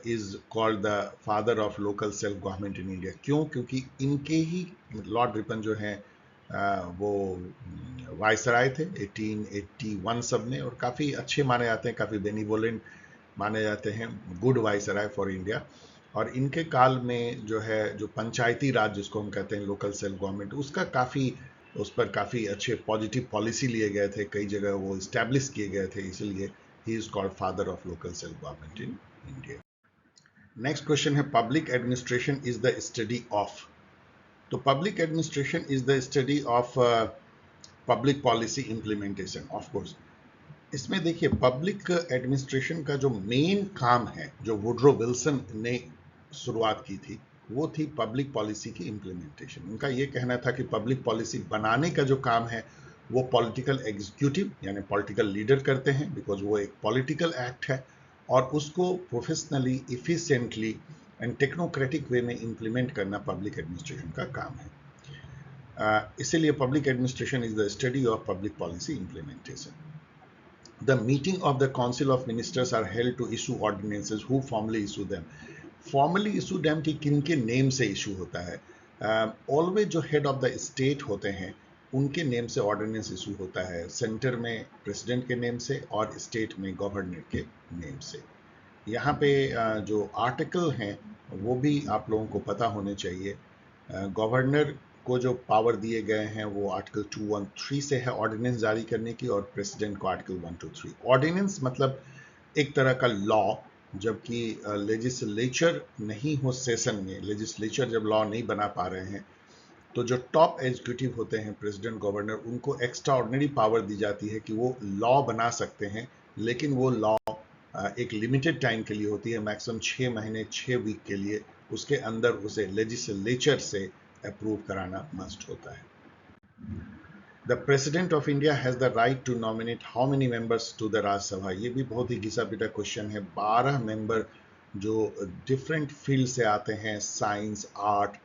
is called the father of local self government in India. क्यों? क्योंकि इनके ही लॉर्ड रिपन जो हैं वो वायसराय थे 1881 सब में, और काफ़ी अच्छे माने जाते हैं, काफ़ी बेनिवोलेंट माने जाते हैं, गुड वायसराय फॉर इंडिया। और इनके काल में जो है, जो पंचायती राज जिसको हम कहते हैं, लोकल सेल्फ गवर्नमेंट, उसका काफ़ी, उस पर काफ़ी अच्छे पॉजिटिव पॉलिसी लिए गए थे, कई जगह वो इस्टेब्लिश किए गए थे, इसलिए ही is called father of local self government in India. Next question है, public administration is the study of, तो public administration is the study of public policy implementation. Of course इसमें देखिए, पब्लिक एडमिनिस्ट्रेशन का जो मेन काम है, जो Woodrow Wilson ने शुरुआत की थी, वो थी पब्लिक पॉलिसी की इंप्लीमेंटेशन। उनका ये कहना था कि पब्लिक पॉलिसी बनाने का जो काम है वो पॉलिटिकल एग्जीक्यूटिव यानी पॉलिटिकल लीडर करते हैं, बिकॉज वो एक पॉलिटिकल एक्ट है, और उसको प्रोफेशनली, इफिशिएंटली एंड टेक्नोक्रेटिक वे में इंप्लीमेंट करना पब्लिक एडमिनिस्ट्रेशन का काम है। इसीलिए public administration is the study of public policy implementation. The meeting of the Council of Ministers are held to issue ordinances. Who formally issue them? Formally issue them कि किनके name से issue होता है? Always जो head of the state होते हैं उनके name से ऑर्डिनेंस इशू होता है, सेंटर में प्रेसिडेंट के नेम से और स्टेट में गवर्नर के नेम से। यहाँ पे जो आर्टिकल हैं वो भी आप लोगों को पता होने चाहिए। गवर्नर को जो पावर दिए गए हैं वो आर्टिकल 213 से है ऑर्डिनेंस जारी करने की, और प्रेसिडेंट को आर्टिकल 123। ऑर्डिनेंस मतलब एक तरह का लॉ, जबकि लेजिस्लेचर नहीं हो सेशन में, लेजिस्लेचर जब लॉ नहीं बना पा रहे हैं, तो जो टॉप एग्जीक्यूटिव होते हैं, प्रेसिडेंट, गवर्नर, उनको एक्स्ट्रा ऑर्डिनरी पावर दी जाती है कि वो लॉ बना सकते हैं, लेकिन वो लॉ एक लिमिटेड टाइम के लिए होती है, मैक्सिमम 6 महीने 6 वीक के लिए, उसके अंदर उसे लेजिस्लेचर से अप्रूव कराना मस्ट होता है। The president of India has the right to nominate how many members to the Rajya Sabha, ये भी बहुत ही घिसा पिटा क्वेश्चन है। 12 मेंबर जो डिफरेंट फील्ड से आते हैं, science, art,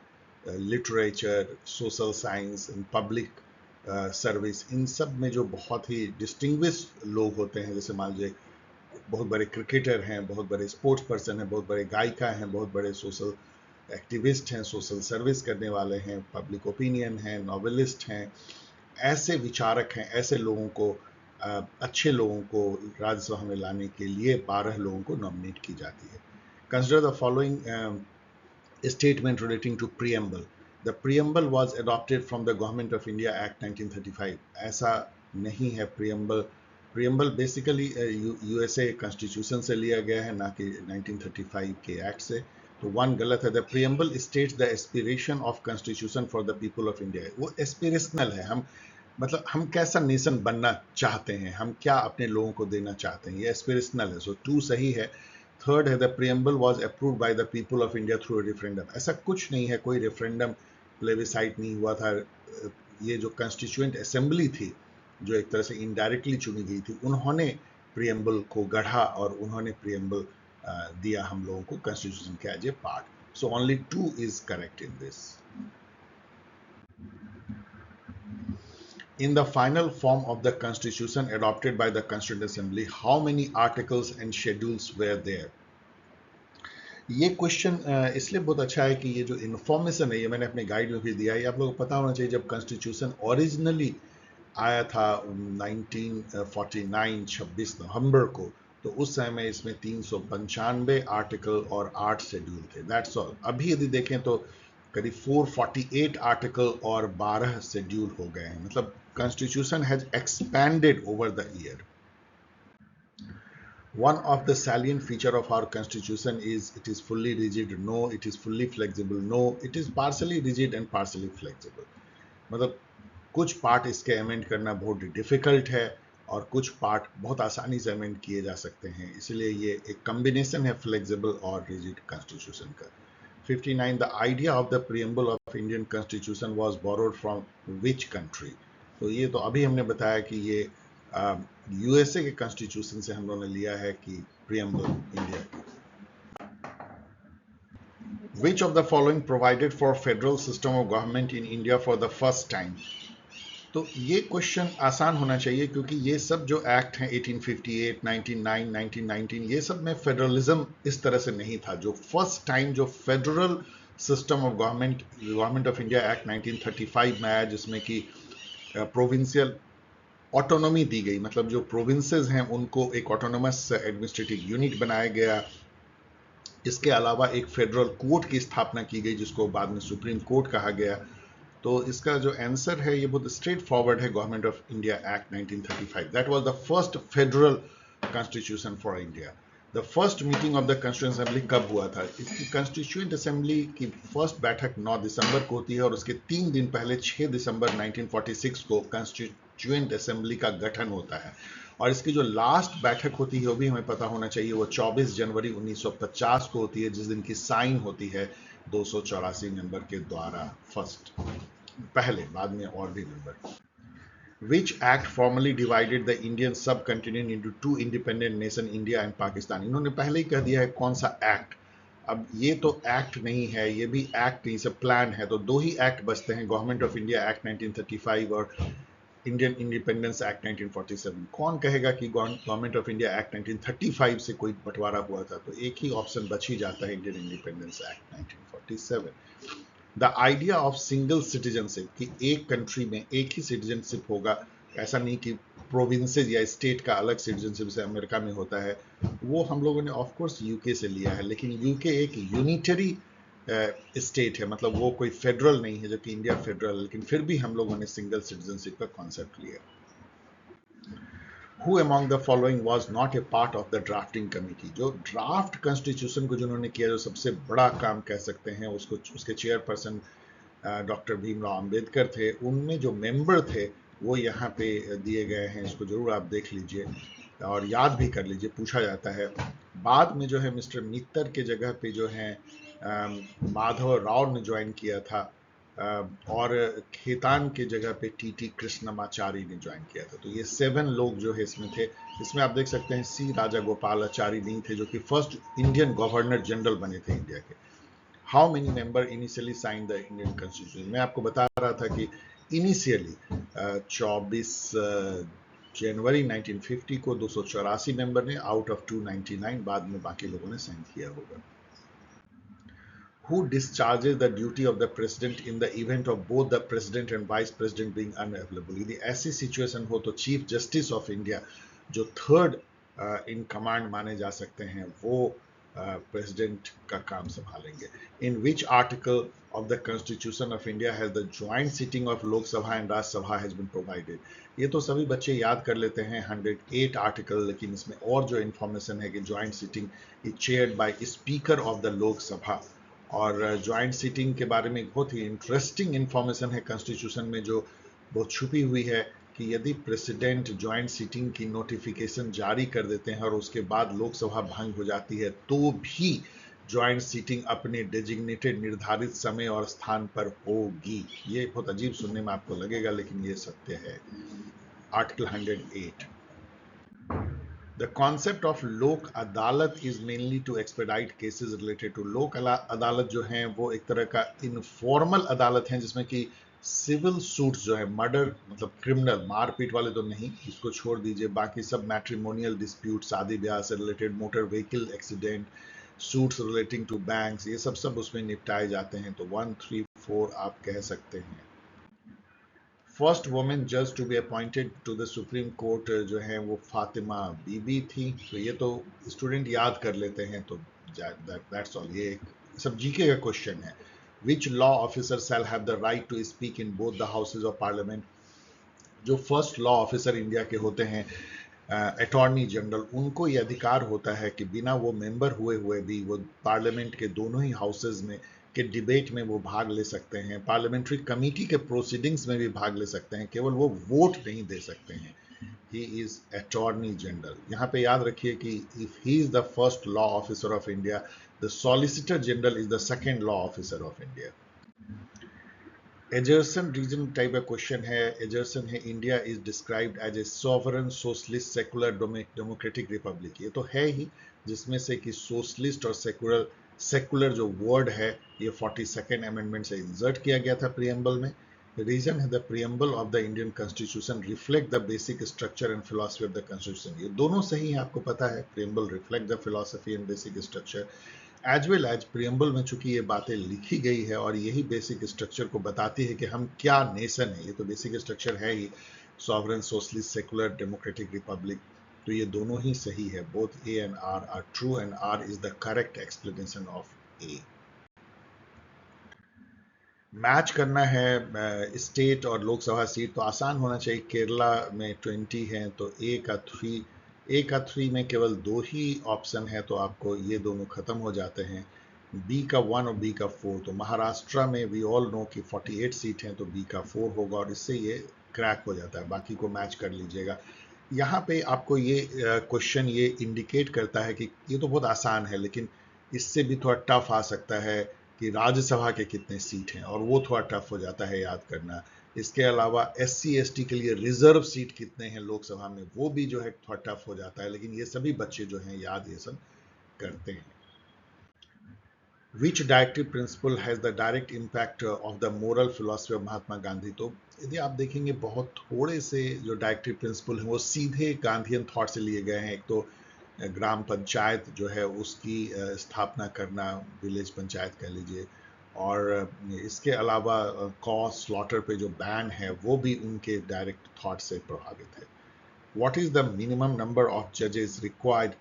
literature, social science, public service, इन सब में जो बहुत ही डिस्टिंग्विश लोग होते हैं, जैसे मान लीजिए बहुत बड़े क्रिकेटर हैं, बहुत बड़े स्पोर्ट्स पर्सन हैं, बहुत बड़े गायिका हैं, बहुत बड़े सोशल एक्टिविस्ट हैं, सोशल सर्विस करने वाले हैं, पब्लिक ओपिनियन हैं, नॉवेलिस्ट हैं, ऐसे विचारक हैं, ऐसे लोगों को, अच्छे लोगों को राज्यसभा में लाने के लिए 12 लोगों को नॉमिनेट की जाती है। Consider the following statement relating to preamble. The preamble was adopted from the Government of India Act 1935. ऐसा नहीं है preamble बेसिकली यूएसए कॉन्स्टिट्यूशन से लिया गया है, ना कि 1935 के एक्ट से। तो 1 गलत है। The preamble states the aspiration of constitution for the people of India. वो एस्पिरेशनल है, हम मतलब हम कैसा नेशन बनना चाहते हैं, हम क्या अपने लोगों को देना चाहते हैं, ये एस्पिरेशनल है। सो 2 सही है। थर्ड है the preamble was approved by the people of India through referendum. ऐसा कुछ नहीं है, कोई रेफरेंडम प्लेबिसाइट नहीं हुआ था। ये जो कॉन्स्टिट्यूएंट असेंबली थी जो एक तरह से इनडायरेक्टली चुनी गई थी, उन्होंने प्रियम्बल को गढ़ा और उन्होंने प्रियम्बल दिया हम लोगों को कॉन्स्टिट्यूशन के as a part. So only 2 is correct in this. In the final form of the constitution adopted by the Constituent Assembly, how many articles and schedules were there? ये क्वेश्चन इसलिए बहुत अच्छा है कि ये जो इन्फॉर्मेशन है ये मैंने अपने गाइड में भी दिया है। आप लोगों को पता होना चाहिए जब कॉन्स्टिट्यूशन ओरिजिनली आया था 1949 26 नवंबर को, तो उस समय में इसमें 395 आर्टिकल और 8 शेड्यूल थे। That's all. अभी यदि देखें तो करीब 448 आर्टिकल और 12 शेड्यूल हो गए हैं। मतलब constitution has expanded over the year. One of the salient feature of our constitution is it is fully rigid, no, it is fully flexible, no, it is partially rigid and partially flexible। मतलब कुछ part इसके amend करना बहुत difficult है और कुछ part बहुत आसानी से अमेंड किए जा सकते हैं, इसलिए ये एक कॉम्बिनेशन है फ्लेक्सिबल और रिजिड कॉन्स्टिट्यूशन का। 59 the idea of the preamble of Indian constitution was borrowed from which country. तो ये तो अभी हमने बताया कि ये यूएसए के कॉन्स्टिट्यूशन से हम लोगों ने लिया है कि preamble India. Which of the following provided for federal system of government in India for the first time? तो ये क्वेश्चन आसान होना चाहिए क्योंकि ये सब जो एक्ट हैं 1858, 99, 1919 ये सब में फेडरलिज्म इस तरह से नहीं था। जो फर्स्ट टाइम जो federal system of government of India act 1935 में आया, जिसमें कि प्रोविंशियल ऑटोनॉमी दी गई, मतलब जो प्रोविंसेस हैं उनको एक ऑटोनोमस एडमिनिस्ट्रेटिव यूनिट बनाया गया। इसके अलावा एक फेडरल कोर्ट की स्थापना की गई जिसको बाद में सुप्रीम कोर्ट कहा गया। तो इसका जो आंसर है ये बहुत स्ट्रेट फॉरवर्ड है, government of India act 1935। That was the first federal constitution for India. The first meeting of the constituent assembly कब हुआ था? इसकी कॉन्स्टिट्यूएंट असेंबली की फर्स्ट बैठक 9 दिसंबर को होती है और उसके 3 दिन पहले 6 दिसंबर 1946 को कॉन्स्टिट्यूएंट असेंबली का गठन होता है। और इसकी जो लास्ट बैठक होती है वो भी हमें पता होना चाहिए, वो 24 जनवरी 1950 को होती है, जिस दिन की साइन होती है 284 मेंबर के द्वारा फर्स्ट पहले, बाद में और भी member. Which act formally divided the Indian subcontinent into 2 independent nation, India and Pakistan? इन्होंने पहले ही कह दिया है कौन सा एक्ट। अब ये तो एक्ट नहीं है, ये भी एक्ट नहीं, सब प्लान है। तो 2 ही एक्ट बचते हैं, गवर्नमेंट ऑफ इंडिया एक्ट 1935 और इंडियन इंडिपेंडेंस एक्ट 1947। कौन कहेगा कि गवर्नमेंट ऑफ इंडिया एक्ट 1935 से कोई बंटवारा हुआ था? तो एक ही ऑप्शन बच ही जाता है, Indian independence act 1947। The idea of single citizenship कि एक कंट्री में एक ही सिटीजनशिप होगा, ऐसा नहीं कि प्रोविंसेस या स्टेट का अलग सिटीजनशिप से अमेरिका में होता है, वो हम लोगों ने ऑफ कोर्स यूके से लिया है। लेकिन यूके एक यूनिटरी स्टेट है, मतलब वो कोई फेडरल नहीं है, जबकि इंडिया फेडरल, लेकिन फिर भी हम लोगों ने सिंगल सिटीजनशिप का कॉन्सेप्ट लिया। Who among the following was not a part of the drafting committee? जो ड्राफ्ट कॉन्स्टिट्यूशन को जिन्होंने किया, जो सबसे बड़ा काम कह सकते हैं, उसको उसके चेयरपर्सन डॉक्टर भीमराव अंबेडकर थे। उनमें जो मेंबर थे वो यहाँ पे दिए गए हैं, इसको जरूर आप देख लीजिए और याद भी कर लीजिए, पूछा जाता है। बाद में जो है मिस्टर मित्तर के जगह पे जो है माधव राव ने ज्वाइन किया था और खेतान के जगह पे टी कृष्णमाचारी ने ज्वाइन किया था। तो ये 7 लोग जो है इसमें थे। इसमें आप देख सकते हैं सी राजा गोपालाचारी नहीं थे, जो कि फर्स्ट इंडियन गवर्नर जनरल बने थे इंडिया के। How many member initially sign the Indian constitution? मैं आपको बता रहा था कि इनिशियली 24 जनवरी 1950 को 284 मेंबर ने आउट ऑफ 299, बाद में बाकी लोगों ने साइन किया होगा। Who discharges the duty of the president in the event of both the president and vice president being unavailable? यदि ऐसी सिचुएशन हो तो चीफ जस्टिस ऑफ इंडिया, जो थर्ड इन कमांड माने जा सकते हैं, वो प्रेसिडेंट का काम संभालेंगे। In which article of the Constitution of India has the joint sitting of Lok Sabha and Raj Sabha has been provided? ये तो सभी बच्चे याद कर लेते हैं 108 आर्टिकल, लेकिन इसमें और जो इन्फॉर्मेशन है कि joint sitting is chaired by speaker of the लोक सभा। और ज्वाइंट सीटिंग के बारे में बहुत ही इंटरेस्टिंग इंफॉर्मेशन है कॉन्स्टिट्यूशन में जो बहुत छुपी हुई है। कि यदि प्रेसिडेंट ज्वाइंट सीटिंग की नोटिफिकेशन जारी कर देते हैं और उसके बाद लोकसभा भंग हो जाती है तो भी ज्वाइंट सीटिंग अपने डेजिग्नेटेड निर्धारित समय और स्थान पर होगी। ये बहुत अजीब सुनने में आपको लगेगा, लेकिन ये सत्य है। आर्टिकल 108, The concept of लोक अदालत is mainly to expedite cases related to लोक अदालत जो है वो एक तरह का इनफॉर्मल अदालत है जिसमें कि सिविल सूट्स जो है, मर्डर मतलब क्रिमिनल मारपीट वाले तो नहीं, इसको छोड़ दीजिए, बाकी सब मैट्रिमोनियल डिस्प्यूट, शादी ब्याह से related, motor vehicle accident, suits relating to banks, ये सब उसमें निपटाए जाते हैं। तो 134 आप कह सकते हैं। फर्स्ट वुमेन जज to be appointed to the supreme court जो है वो फातिमा बीबी थी। तो ये तो स्टूडेंट याद कर लेते हैं, तो दैट्स ऑल। ये सब जीके का क्वेश्चन है। Which law officer shall have the right to speak in both the houses of parliament? जो फर्स्ट लॉ ऑफिसर इंडिया के होते हैं, अटॉर्नी जनरल, उनको ये अधिकार होता है कि बिना वो मेंबर हुए हुए भी वो पार्लियामेंट के दोनों ही हाउसेज में के डिबेट में वो भाग ले सकते हैं, पार्लियामेंट्री कमेटी के प्रोसीडिंग्स में भी भाग ले सकते हैं, केवल वो वोट नहीं दे सकते हैं। He is attorney general. यहाँ पे याद रखिए कि if he is the first law officer of India, the solicitor general is the second law officer of India. Assertion reason type का क्वेश्चन है। एजर्सन है, India is described as a sovereign socialist secular democratic republic. ये तो है ही, जिसमें से कि socialist और सेकुलर जो वर्ड है ये 42nd अमेंडमेंट से इंसर्ट किया गया था प्रियम्बल में। रीजन है, the preamble of the Indian constitution reflect the basic structure and philosophy of the constitution. ये दोनों सही है, आपको पता है, preamble reflect the philosophy and basic structure as well as preamble में चूंकि ये बातें लिखी गई है और यही बेसिक स्ट्रक्चर को बताती है कि हम क्या नेशन है। ये तो बेसिक स्ट्रक्चर है ही, sovereign socialist secular democratic republic. तो ये दोनों ही सही है, both A and R true and R is the correct explanation of A. Match करना है स्टेट और लोकसभा सीट, तो आसान होना चाहिए। केरला में 20 है तो ए का 3 में केवल 2 ही ऑप्शन है, तो आपको ये दोनों खत्म हो जाते हैं। बी का 1 और बी का 4, तो महाराष्ट्र में वी ऑल नो कि 48 सीट हैं, तो बी का 4 होगा और इससे ये क्रैक हो जाता है। बाकी को मैच कर लीजिएगा। यहाँ पे आपको ये क्वेश्चन ये इंडिकेट करता है कि ये तो बहुत आसान है, लेकिन इससे भी थोड़ा टफ आ सकता है कि राज्यसभा के कितने सीट हैं, और वो थोड़ा टफ हो जाता है याद करना। इसके अलावा SC ST के लिए रिजर्व सीट कितने हैं लोकसभा में, वो भी जो है थोड़ा टफ हो जाता है, लेकिन ये सभी बच्चे जो हैं याद ये सब करते हैं। Which directive principle has the direct impact of the moral philosophy of Mahatma Gandhi? तो यदि आप देखेंगे बहुत थोड़े से जो डायरेक्टिव प्रिंसिपल हैं वो सीधे गांधीयन थॉट से लिए गए हैं। एक तो ग्राम पंचायत जो है उसकी स्थापना करना, विलेज पंचायत कह लीजिए, और इसके अलावा कॉस स्लॉटर पे जो बैन है वो भी उनके डायरेक्ट थॉट से प्रभावित है। What is the minimum number of जजेस required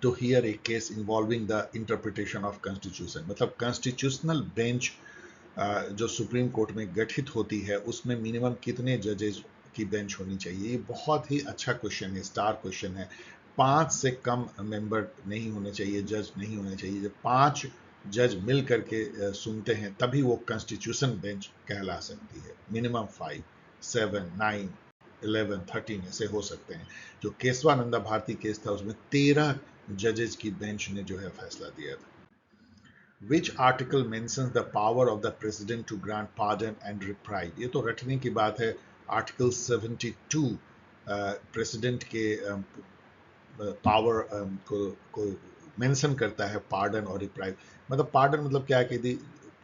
to hear a case involving the interpretation of constitution? मतलब कॉन्स्टिट्यूशनल बेंच जो सुप्रीम कोर्ट में गठित होती है उसमें मिनिमम कितने जजेस की बेंच होनी चाहिए? ये बहुत ही अच्छा क्वेश्चन है, स्टार क्वेश्चन है। 5 से कम मेंबर नहीं होने चाहिए, जज नहीं होने चाहिए। जब 5 जज मिल करके सुनते हैं तभी वो कॉन्स्टिट्यूशन बेंच कहला सकती है। मिनिमम 5, 7, 9, 11, 13 ऐसे हो सकते हैं। जो केशवानंदा भारती केस था उसमें 13 जजेस की बेंच ने जो है फैसला दिया था। Which article mentions the power of the president to grant pardon and reprieve? ये तो रटने की बात है। आर्टिकल 72 प्रेसिडेंट के पावर को मेंशन करता है, पार्डन और रिप्राइव। मतलब पार्डन मतलब क्या है कि यदि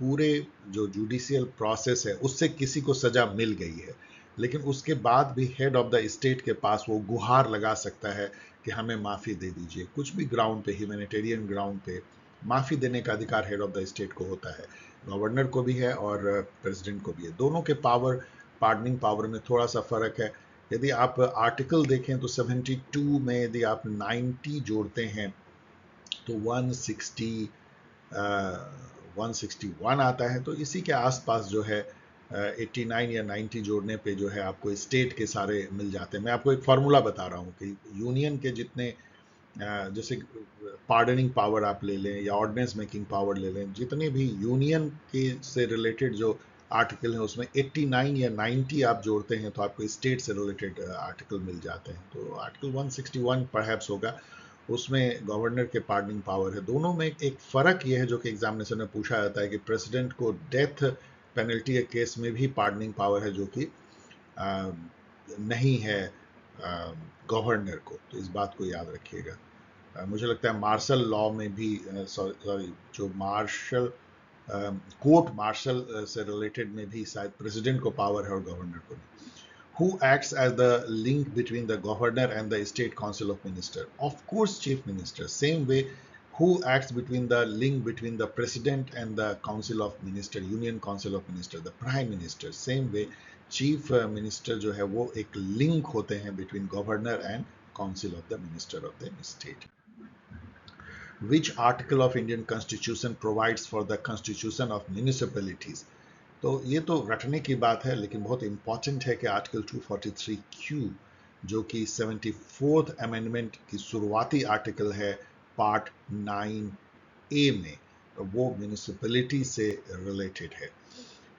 पूरे जो जुडिशियल प्रोसेस है उससे किसी को सजा मिल गई है, लेकिन उसके बाद भी हेड ऑफ द स्टेट के पास वो गुहार लगा सकता है कि हमें माफ़ी दे दीजिए। कुछ भी ग्राउंड पे, ह्यूमैनिटेरियन ग्राउंड पे माफ़ी देने का अधिकार हेड ऑफ द स्टेट को होता है। गवर्नर को भी है और प्रेसिडेंट को भी है। दोनों के पावर, पार्डनिंग पावर में थोड़ा सा फ़र्क है। यदि आप आर्टिकल देखें तो 72 में यदि आप 90 जोड़ते हैं तो 161 आता है। तो इसी के आसपास जो है 89 या 90 जोड़ने पे जो है आपको स्टेट के सारे मिल जाते हैं। मैं आपको एक फार्मूला बता रहा हूँ कि यूनियन के जितने जैसे पार्डनिंग पावर आप ले लें या ऑर्डिनेंस मेकिंग पावर ले लें, जितने भी यूनियन के से रिलेटेड जो आर्टिकल हैं उसमें 89 या 90 आप जोड़ते हैं तो आपको स्टेट से रिलेटेड आर्टिकल मिल जाते हैं। तो आर्टिकल 161 परहैप्स होगा, उसमें गवर्नर के पार्डनिंग पावर है। दोनों में एक फ़र्क ये है जो कि एग्जामिनेशन में पूछा जाता है कि प्रेसिडेंट को डेथ पेनल्टी के केस में भी पार्डनिंग पावर है जो कि नहीं है गवर्नर को, तो इस बात को याद रखिएगा। मुझे लगता है मार्शल लॉ में भी सॉरी जो मार्शल कोर्ट मार्शल से रिलेटेड में भी शायद प्रेसिडेंट को पावर है और गवर्नर को नहीं। Who acts as the link between the governor and the state council of minister? Of course, chief minister. Same way, who acts between the link between the president and the council of minister, union council of minister, the prime minister. Same way, chief minister जो है वो एक link होते हैं between governor and council of the minister of the state. Which article of Indian constitution provides for the constitution of municipalities? तो ये तो रटने की बात है, लेकिन बहुत इंपॉर्टेंट है कि आर्टिकल 243Q जो कि 74th अमेंडमेंट की शुरुआती आर्टिकल है पार्ट 9A में, वो म्यूनिसिपैलिटी से रिलेटेड है।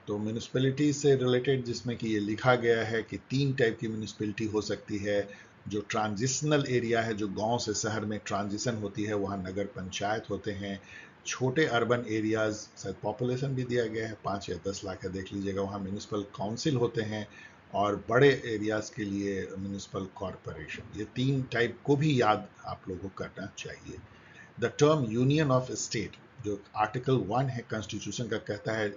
तो म्यूनिसिपैलिटी से रिलेटेड जिसमें कि ये लिखा गया है कि 3 टाइप की म्यूनिसिपैलिटी हो सकती है। जो ट्रांजिशनल एरिया है, जो गांव से शहर में ट्रांजिशन होती है, वहाँ नगर पंचायत होते हैं। छोटे अर्बन एरियाज, शायद पॉपुलेशन भी दिया गया है 5 या 10 लाख है, देख लीजिएगा, वहाँ म्यूनिसिपल काउंसिल होते हैं। और बड़े एरियाज के लिए म्यूनिसिपल कॉरपोरेशन। ये 3 टाइप को भी याद आप लोगों को करना चाहिए। The term union of state, जो आर्टिकल 1 है कॉन्स्टिट्यूशन का, कहता है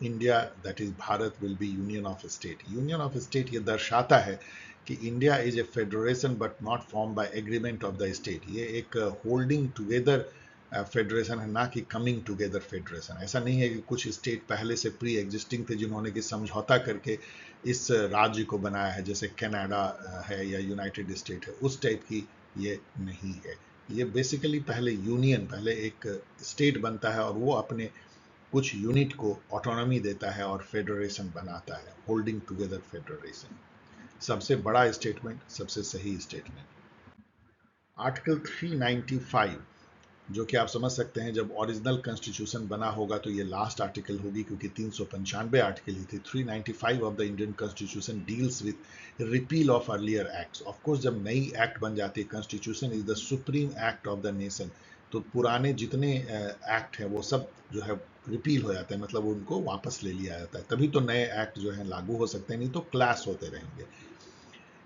India that is Bharat will be union of state. Union of state ये दर्शाता है कि India is a federation but not form by agreement of the state. ये एक होल्डिंग टुगेदर फेडरेशन है, ना कि कमिंग टुगेदर फेडरेशन। ऐसा नहीं है कि कुछ स्टेट पहले से प्री एग्जिस्टिंग थे जिन्होंने कि समझौता करके इस राज्य को बनाया है, जैसे कनाडा है या यूनाइटेड स्टेट है, उस टाइप की ये नहीं है। ये बेसिकली पहले यूनियन, पहले एक स्टेट बनता है और वो अपने कुछ यूनिट को ऑटोनॉमी देता है और फेडरेशन बनाता है, होल्डिंग टुगेदर फेडरेशन। सबसे बड़ा स्टेटमेंट, सबसे सही स्टेटमेंट। आर्टिकल 395 जो कि आप समझ सकते हैं जब ओरिजिनल कॉन्स्टिट्यूशन बना होगा तो ये लास्ट आर्टिकल होगी, क्योंकि 395 आर्टिकल ही थी। 395 of the Indian constitution deals with repeal of earlier acts. Of course जब नई एक्ट बन जाती है, constitution is the supreme act of the nation, तो पुराने जितने एक्ट हैं वो सब जो है रिपील हो जाते हैं, मतलब उनको वापस ले लिया जाता है, तभी तो नए एक्ट जो है लागू हो सकते हैं, नहीं तो क्लैश होते रहेंगे।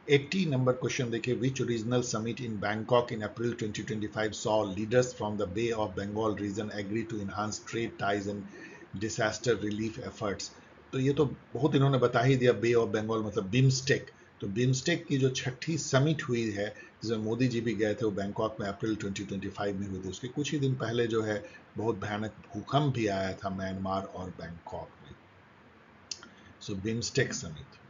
80 नंबर क्वेश्चन देखिए, which regional summit in Bangkok in April 2025 saw leaders from the Bay of Bengal region agree to enhance trade ties and disaster relief efforts. तो ये तो बहुत इन्होंने बता ही दिया, बे ऑफ बंगाल मतलब बिम्स्टेक। तो बिम्स्टेक की जो 6ठी समिट हुई है जिसमें मोदी जी भी गए थे, वो बैंकॉक में अप्रैल 2025 में हुई थी। उसके कुछ ही दिन पहले जो है बहुत भयानक भूकंप भी आया था म्यांमार और बैंकॉक में। So BIMSTEC summit.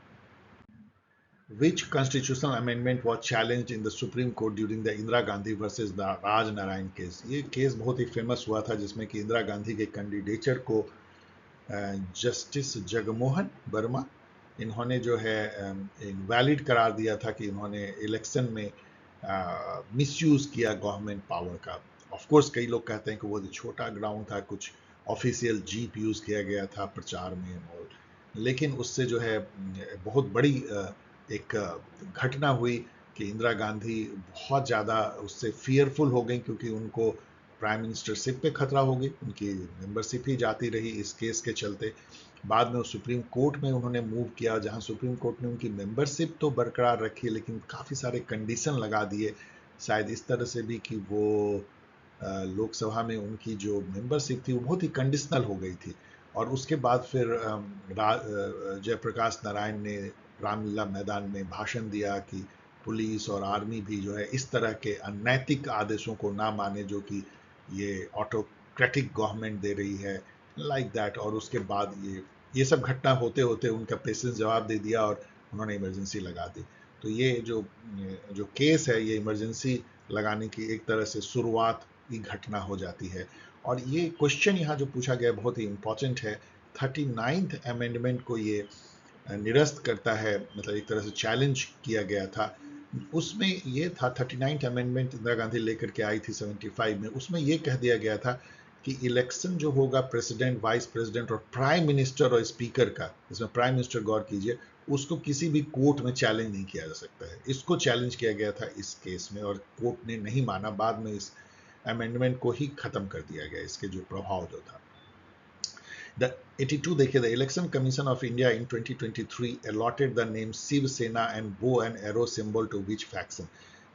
Which constitutional amendment was challenged in the Supreme Court during the Indira Gandhi versus the Raj Narayan case? ये केस बहुत ही फेमस हुआ था जिसमें कि इंदिरा गांधी के कैंडिडेचर को जस्टिस जगमोहन वर्मा इन्होंने जो है इनवैलिड करार दिया था कि इन्होंने इलेक्शन में मिसयूज किया गवर्नमेंट पावर का। ऑफ कोर्स कई लोग कहते हैं कि वो छोटा ग्राउंड था, कुछ ऑफिशियल जीप यूज किया गया था प्रचार में, और लेकिन उससे जो है बहुत बड़ी एक घटना हुई कि इंदिरा गांधी बहुत ज़्यादा उससे फियरफुल हो गई, क्योंकि उनको प्राइम मिनिस्टरशिप पे खतरा हो गई, उनकी मेंबरशिप ही जाती रही इस केस के चलते। बाद में वो सुप्रीम कोर्ट में उन्होंने मूव किया, जहां सुप्रीम कोर्ट ने उनकी मेंबरशिप तो बरकरार रखी लेकिन काफ़ी सारे कंडीशन लगा दिए, शायद इस तरह से भी कि वो लोकसभा में उनकी जो मेंबरशिप थी वो बहुत ही कंडीशनल हो गई थी। और उसके बाद फिर जयप्रकाश नारायण ने रामलीला मैदान में भाषण दिया कि पुलिस और आर्मी भी जो है इस तरह के अनैतिक आदेशों को ना माने जो कि ये ऑटोक्रेटिक गवर्नमेंट दे रही है, लाइक दैट। और उसके बाद ये सब घटना होते होते उनका पेशेंस जवाब दे दिया और उन्होंने इमरजेंसी लगा दी। तो ये जो केस है, ये इमरजेंसी लगाने की एक तरह से शुरुआत की घटना हो जाती है। और ये क्वेश्चन यहाँ जो पूछा गया बहुत ही इंपॉर्टेंट है। 39th अमेंडमेंट को ये निरस्त करता है, मतलब एक तरह से चैलेंज किया गया था। उसमें ये था 39th अमेंडमेंट इंदिरा गांधी लेकर के आई थी 75 में, उसमें ये कह दिया गया था कि इलेक्शन जो होगा प्रेसिडेंट, वाइस प्रेसिडेंट और प्राइम मिनिस्टर और स्पीकर का, इसमें प्राइम मिनिस्टर गौर कीजिए, उसको किसी भी कोर्ट में चैलेंज नहीं किया जा सकता है। इसको चैलेंज किया गया था इस केस में और कोर्ट ने नहीं माना। बाद में इस अमेंडमेंट को ही खत्म कर दिया गया, इसके जो प्रभाव जो था। The 82 देखिए, the Election Commission of India in 2023 allotted the name Shiv Sena and bow and arrow symbol to which faction?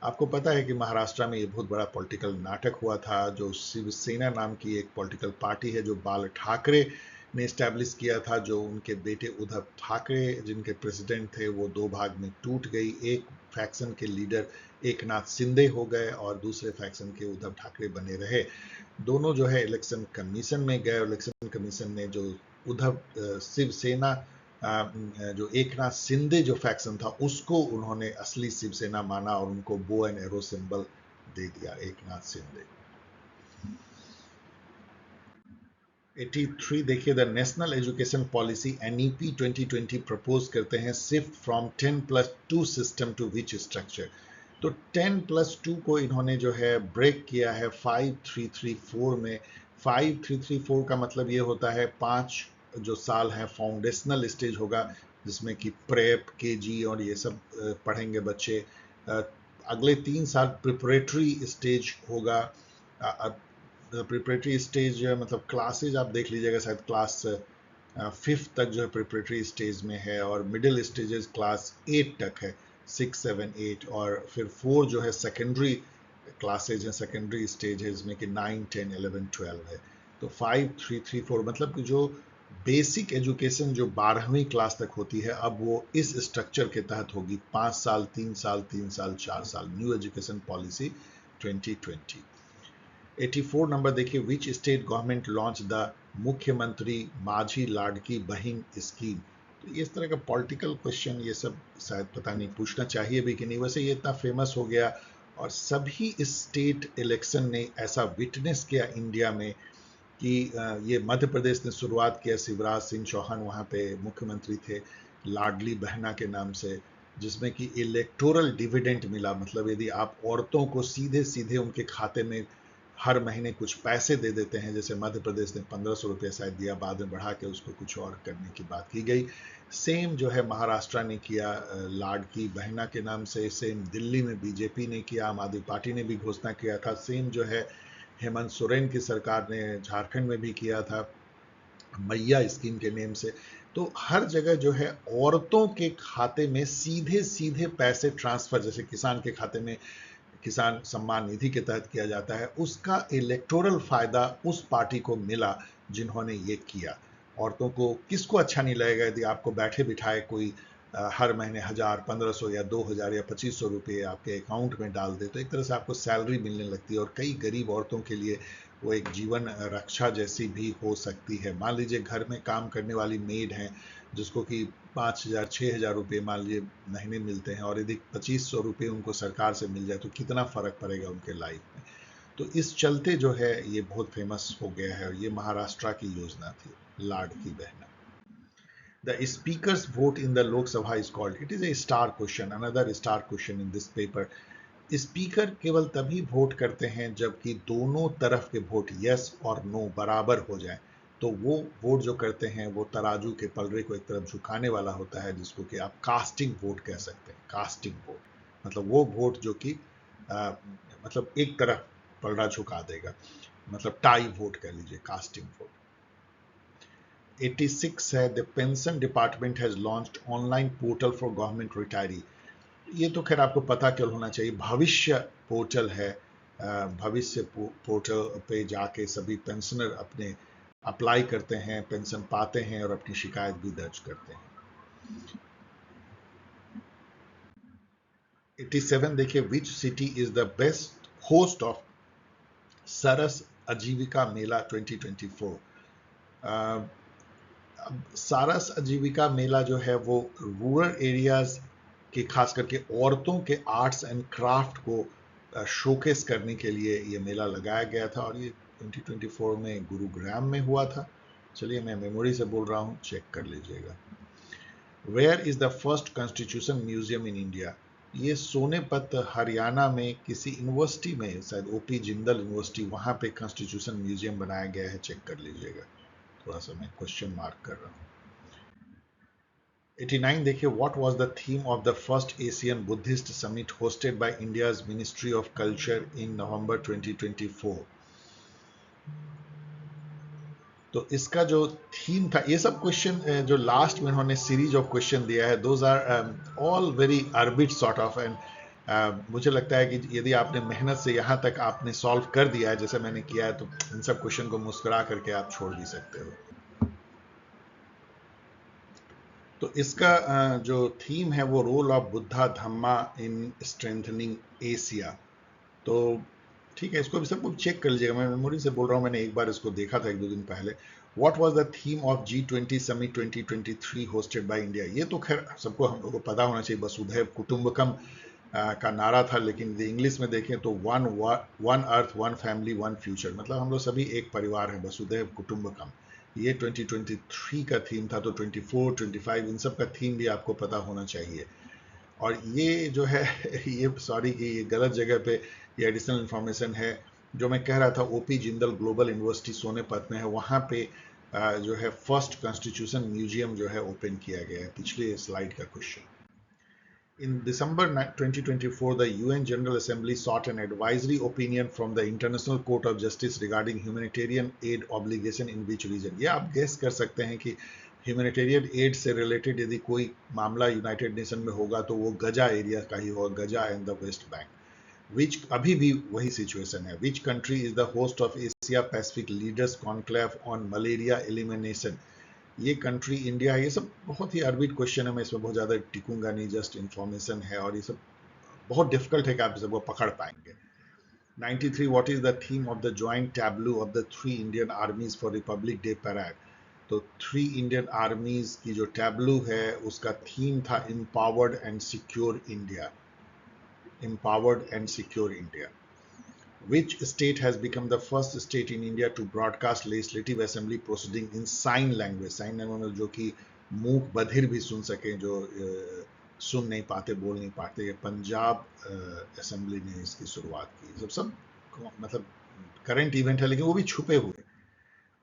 आपको पता है कि महाराष्ट्र में ये बहुत बड़ा पॉलिटिकल नाटक हुआ था। जो शिवसेना नाम की एक पॉलिटिकल पार्टी है जो बाल ठाकरे ने स्टैब्लिश किया था, जो उनके बेटे उद्धव ठाकरे जिनके प्रेसिडेंट थे, वो दो भाग में टूट गई। एक फैक्शन के लीडर एकनाथ शिंदे हो गए और दूसरे फैक्शन के उद्धव ठाकरे बने रहे। दोनों जो है इलेक्शन कमीशन में गए। इलेक्शन कमीशन ने जो उद्धव शिवसेना जो एकनाथ शिंदे जो फैक्शन था उसको उन्होंने असली शिवसेना माना और उनको बो एंड एरो सिंबल दे दिया एकनाथ शिंदे। 83 देखिए, the national education policy NEP 2020 propose करते हैं shift from 10+2 system to which structure. तो 10+2 को इन्होंने जो है ब्रेक किया है 5334 में। 5334 का मतलब ये होता है 5 जो साल है फाउंडेशनल स्टेज होगा, जिसमें कि प्रेप, केजी और ये सब पढ़ेंगे बच्चे। अगले 3 साल प्रिपरेटरी स्टेज होगा। प्रिपरेटरी स्टेज मतलब क्लासेज आप देख लीजिएगा, शायद क्लास 5th तक जो है प्रिपरेटरी स्टेज में है, और मिडिल स्टेजेस क्लास 8 तक है, 6, 7, 8, और फिर 4 जो है सेकेंडरी क्लासेज है, सेकेंडरी स्टेज है, जिसमें कि 9, 10, 11, 12 है। तो 5334 मतलब कि जो बेसिक एजुकेशन जो 12वीं क्लास तक होती है, अब वो इस स्ट्रक्चर के तहत होगी, 5 साल, 3 साल, 3 साल, 4 साल। New education policy 2020। 84 नंबर देखिए, which state government launch the मुख्यमंत्री माझी लाडकी बहिन स्कीम। तो इस तरह का पॉलिटिकल क्वेश्चन ये सब शायद पता नहीं पूछना चाहिए भी कि नहीं, वैसे ये इतना फेमस हो गया और सभी स्टेट इलेक्शन ने ऐसा विटनेस किया इंडिया में कि ये मध्य प्रदेश ने शुरुआत किया, शिवराज सिंह चौहान वहाँ पे मुख्यमंत्री थे लाडली बहना के नाम से, जिसमें कि इलेक्टोरल डिविडेंड मिला। मतलब यदि आप औरतों को सीधे सीधे उनके खाते में हर महीने कुछ पैसे दे देते हैं, जैसे मध्य प्रदेश ने 1500 रुपये शायद दिया, बाद में बढ़ा के उसको कुछ और करने की बात की गई। सेम जो है महाराष्ट्र ने किया लाडकी बहना के नाम से, सेम दिल्ली में बीजेपी ने किया, आम आदमी पार्टी ने भी घोषणा किया था, सेम जो है हेमंत सोरेन की सरकार ने झारखंड में भी किया था मैया स्कीम के नेम से। तो हर जगह जो है औरतों के खाते में सीधे सीधे पैसे ट्रांसफर, जैसे किसान के खाते में किसान सम्मान निधि के तहत किया जाता है, उसका इलेक्टोरल फायदा उस पार्टी को मिला जिन्होंने ये किया। औरतों को किसको अच्छा नहीं लगेगा यदि आपको बैठे बिठाए कोई हर महीने 1000, 1500 या 2000 या 2500 रुपये आपके अकाउंट में डाल दे, तो एक तरह से आपको सैलरी मिलने लगती है और कई गरीब औरतों के लिए वो एक जीवन रक्षा जैसी भी हो सकती है। मान लीजिए घर में काम करने वाली मेड हैं जिसको कि 5000, 6000 रुपये मान लीजिए महीने मिलते हैं, और यदि 2500 रुपये उनको सरकार से मिल जाए तो कितना फर्क पड़ेगा उनके लाइफ में। तो इस चलते जो है ये बहुत फेमस हो गया है, और ये महाराष्ट्र की योजना थी लाडकी बहना। The speaker's vote in the Lok Sabha is called. It is a star question, another star question in this paper. Speaker केवल तभी वोट करते हैं जबकि दोनों तरफ के वोट यस और नो बराबर हो जाए, तो वो वोट जो करते हैं वो तराजू के पलड़े को एक तरफ झुकाने वाला होता है, जिसको कि आप कास्टिंग वोट कह सकते हैं। कास्टिंग वोट मतलब वो वोट जो कि मतलब एक तरफ पलड़ा झुका देगा, मतलब टाई वोट कह लीजिए, कास्टिंग वोट। 86 है, the pension department has launched online portal for government retiree. ये तो खैर आपको पता क्या होना चाहिए, भविष्य पोर्टल है। भविष्य पोर्टल पे जाके सभी पेंशनर अपने अप्लाई करते हैं, पेंशन पाते हैं और अपनी शिकायत भी दर्ज करते हैं। 87 देखिए, which city is the best host of Saras Aajeevika Mela 2024। सारस आजीविका मेला जो है वो रूरल एरियाज के खास करके औरतों के आर्ट्स एंड क्राफ्ट को शोकेस करने के लिए ये मेला लगाया गया था, और ये 2024 में गुरुग्राम में हुआ था। चलिए मैं मेमोरी से बोल रहा हूँ, चेक कर लीजिएगा। Where is the first constitution museum in India? ये सोनेपत हरियाणा में किसी यूनिवर्सिटी में, शायद ओपी जिंदल यूनिवर्सिटी, वहां पे कॉन्स्टिट्यूशन म्यूजियम बनाया गया है, चेक कर लीजिएगा। थोड़ा सा मैं क्वेश्चन मार्क कर रहा हूँ। 89 देखिए, what was the theme of the first Asian Buddhist summit hosted by India's ministry of culture in November 2024। तो इसका जो थीम था, ये सब क्वेश्चन जो लास्ट में उन्होंने सीरीज ऑफ क्वेश्चन दिया है, those are all very arbit sort of, and मुझे लगता है कि यदि आपने मेहनत से यहाँ तक आपने सॉल्व कर दिया है जैसे मैंने किया है, तो इन सब क्वेश्चन को मुस्कुरा करके आप छोड़ भी सकते हो। तो इसका जो थीम है वो role of Buddha Dhamma in strengthening Asia. तो ठीक है, इसको भी सबको चेक कर लीजिएगा, मैं मेमोरी से बोल रहा हूँ, मैंने एक बार इसको देखा था 1-2 दिन पहले। What was the theme of G20 summit 2023 hosted by India? ये तो खैर सबको हम लोग को पता होना चाहिए, वसुधैव कुटुंबकम का नारा था, लेकिन इंग्लिश में देखें तो one earth one family one future, मतलब हम लोग सभी एक परिवार हैं, वसुधैव कुटुंबकम। ये 2023 का थीम था, तो 24, 25 इन सब का थीम भी आपको पता होना चाहिए। और ये जो है ये सॉरी कि ये गलत जगह पे ये एडिशनल इन्फॉर्मेशन है, जो मैं कह रहा था OP Jindal global university Sonepat में है, वहाँ पे जो है फर्स्ट कॉन्स्टिट्यूशन म्यूजियम जो है ओपन किया गया है। पिछले स्लाइड का question. In December 2024, the UN General Assembly sought an advisory opinion from the International Court of Justice regarding humanitarian aid obligation in which region? ये आप गेस कर सकते हैं कि ह्यूमैनिटेरियन एड से रिलेटेड यदि कोई मामला यूनाइटेड नेशन में होगा तो वो गजा एरिया का ही होगा, गजा एंड द वेस्ट बैंक। विच, अभी भी वही सिचुएशन है। Which country is the host of Asia Pacific leaders conclave on malaria elimination? ये कंट्री इंडिया है। ये सब बहुत ही अर्बिट क्वेश्चन है, मैं इसमें बहुत ज़्यादा टिकूंगा नहीं, जस्ट इन्फॉर्मेशन है, और ये सब बहुत डिफिकल्ट है कि आप सबको पकड़ पाएंगे। 93 what is the theme of the joint tableau of the 3 Indian armies for republic day parade? तो 3 इंडियन आर्मीज की जो टैब्लू है उसका थीम था empowered and secure India. Empowered and secure India. Which state has become the first state in India to broadcast legislative assembly proceeding in sign language? Sign language जो कि मूक बधिर भी सुन सके, जो सुन नहीं पाते, बोल नहीं पाते। ये पंजाब असेंबली ने इसकी शुरुआत की। सब मतलब करंट इवेंट है, लेकिन वो भी छुपे हुए।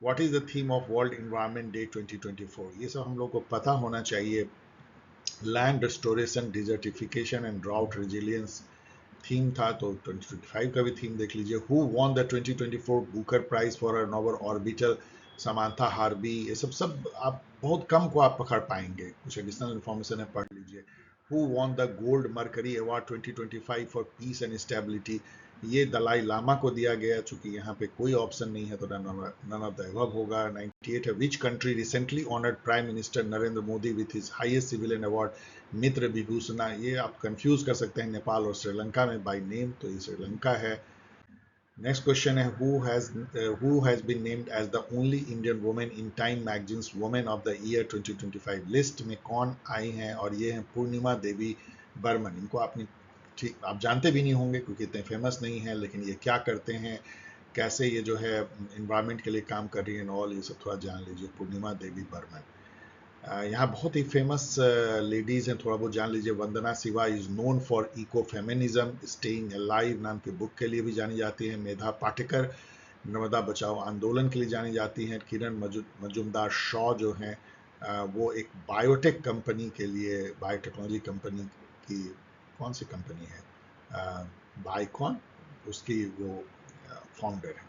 What is the theme of world environment day 2024? ये सब हम लोग को पता होना चाहिए। Land restoration, desertification and drought resilience theme था, तो 2025 का भी थीम देख लीजिए। Who won the 2024 Booker Prize for a novel Orbital? Samantha Harvey. ये सब आप बहुत कम को आप पकड़ पाएंगे, कुछ एडिशनल इन्फॉर्मेशन है, पढ़ लीजिए। Who won the gold mercury award 2025 for piece and stability? ये दलाई लामा को दिया गया, चूंकि यहाँ पे कोई ऑप्शन नहीं है तो नन ऑफ द अबव होगा। 98 है, which country recently honoured prime minister Narendra Modi with his highest civilian award Mitra Vibhushana? ये आप कंफ्यूज कर सकते हैं नेपाल और श्रीलंका में बाय नेम, तो ये श्रीलंका है। नेक्स्ट क्वेश्चन है, who has been named as the only Indian woman in Time Magazine's Women of the Year 2025 list में कौन आई हैं? और ये हैं पूर्णिमा देवी बर्मन। इनको आपने ठीक आप जानते भी नहीं होंगे क्योंकि इतने फेमस नहीं है, लेकिन ये क्या करते हैं, कैसे ये जो है इन्वायरमेंट के लिए काम कर रही है, ऑल ये सब थोड़ा जान लीजिए। पूर्णिमा देवी बर्मन। यहाँ बहुत ही फेमस लेडीज हैं, थोड़ा बहुत जान लीजिए। Vandana Shiva is known for eco feminism, staying alive नाम के बुक के लिए भी जानी जाती हैं। मेधा पाटेकर नर्मदा बचाओ आंदोलन के लिए जानी जाती हैं। किरण मजुमदार शॉ जो हैं वो एक बायोटेक कंपनी के लिए, बायोटेक्नोलॉजी कंपनी की, कौन सी कंपनी है, बाइकॉन, उसकी वो फाउंडर है।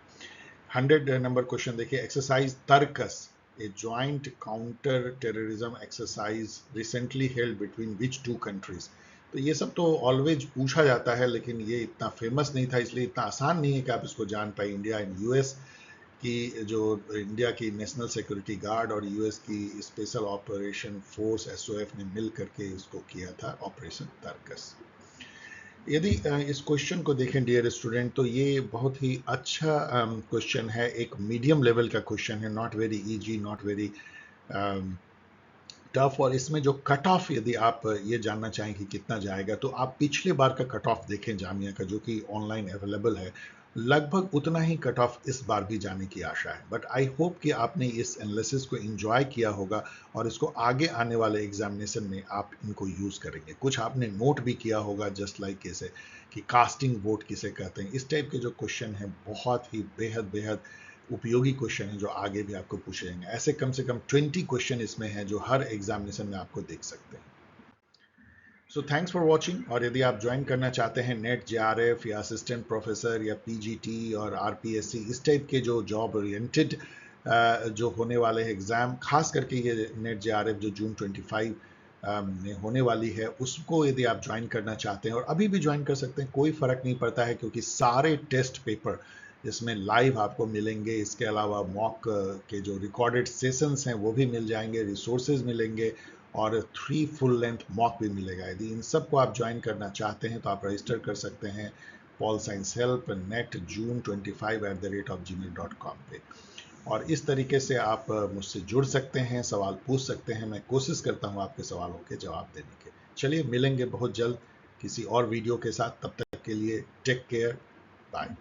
100 नंबर क्वेश्चन देखिए, exercise Tarkash, a joint counter-terrorism exercise recently held between which two countries? तो ये सब तो ऑलवेज पूछा जाता है, लेकिन ये इतना फेमस नहीं था, इसलिए इतना आसान नहीं है कि आप इसको जान पाए। इंडिया एंड यूएस की, जो इंडिया की नेशनल सिक्योरिटी गार्ड और यूएस की स्पेशल ऑपरेशन फोर्स एसओएफ ने मिल करके इसको किया था, ऑपरेशन तर्कस। यदि इस क्वेश्चन को देखें डियर स्टूडेंट, तो ये बहुत ही अच्छा क्वेश्चन है, एक मीडियम लेवल का क्वेश्चन है, not very easy, not very tough. और इसमें जो कट ऑफ, यदि आप ये जानना चाहें कि कितना जाएगा, तो आप पिछले बार का कट ऑफ देखें जामिया का, जो कि ऑनलाइन अवेलेबल है। लगभग उतना ही कट ऑफ इस बार भी जाने की आशा है, बट आई होप कि आपने इस एनालिसिस को एंजॉय किया होगा और इसको आगे आने वाले एग्जामिनेशन में आप इनको यूज करेंगे। कुछ आपने नोट भी किया होगा, जस्ट लाइक कैसे कि कास्टिंग वोट किसे कहते हैं। इस टाइप के जो क्वेश्चन हैं बहुत ही बेहद बेहद उपयोगी क्वेश्चन है जो आगे भी आपको पूछे जाएंगे। ऐसे कम से कम 20 क्वेश्चन इसमें हैं जो हर एग्जामिनेशन में आपको देख सकते हैं। So thanks for watching. और यदि आप ज्वाइन करना चाहते हैं नेट जेआरएफ या असिस्टेंट प्रोफेसर या पीजीटी और आरपीएससी, इस टाइप के जो जॉब ओरिएंटेड जो होने वाले हैं एग्ज़ाम, खास करके ये नेट जेआरएफ जो जून 25 में होने वाली है, उसको यदि आप ज्वाइन करना चाहते हैं और अभी भी ज्वाइन कर सकते हैं, कोई फ़र्क नहीं पड़ता है, क्योंकि सारे टेस्ट पेपर इसमें लाइव आपको मिलेंगे। इसके अलावा मॉक के जो रिकॉर्डेड सेशंस हैं वो भी मिल जाएंगे, रिसोर्सेज मिलेंगे और 3 फुल लेंथ मॉक भी मिलेगा। यदि इन सब को आप ज्वाइन करना चाहते हैं तो आप रजिस्टर कर सकते हैं पॉल साइंस हेल्प नेट जून 25@gmail.com पे, और इस तरीके से आप मुझसे जुड़ सकते हैं, सवाल पूछ सकते हैं। मैं कोशिश करता हूं आपके सवालों के जवाब देने के। चलिए मिलेंगे बहुत जल्द किसी और वीडियो के साथ, तब तक के लिए टेक केयर, बाय।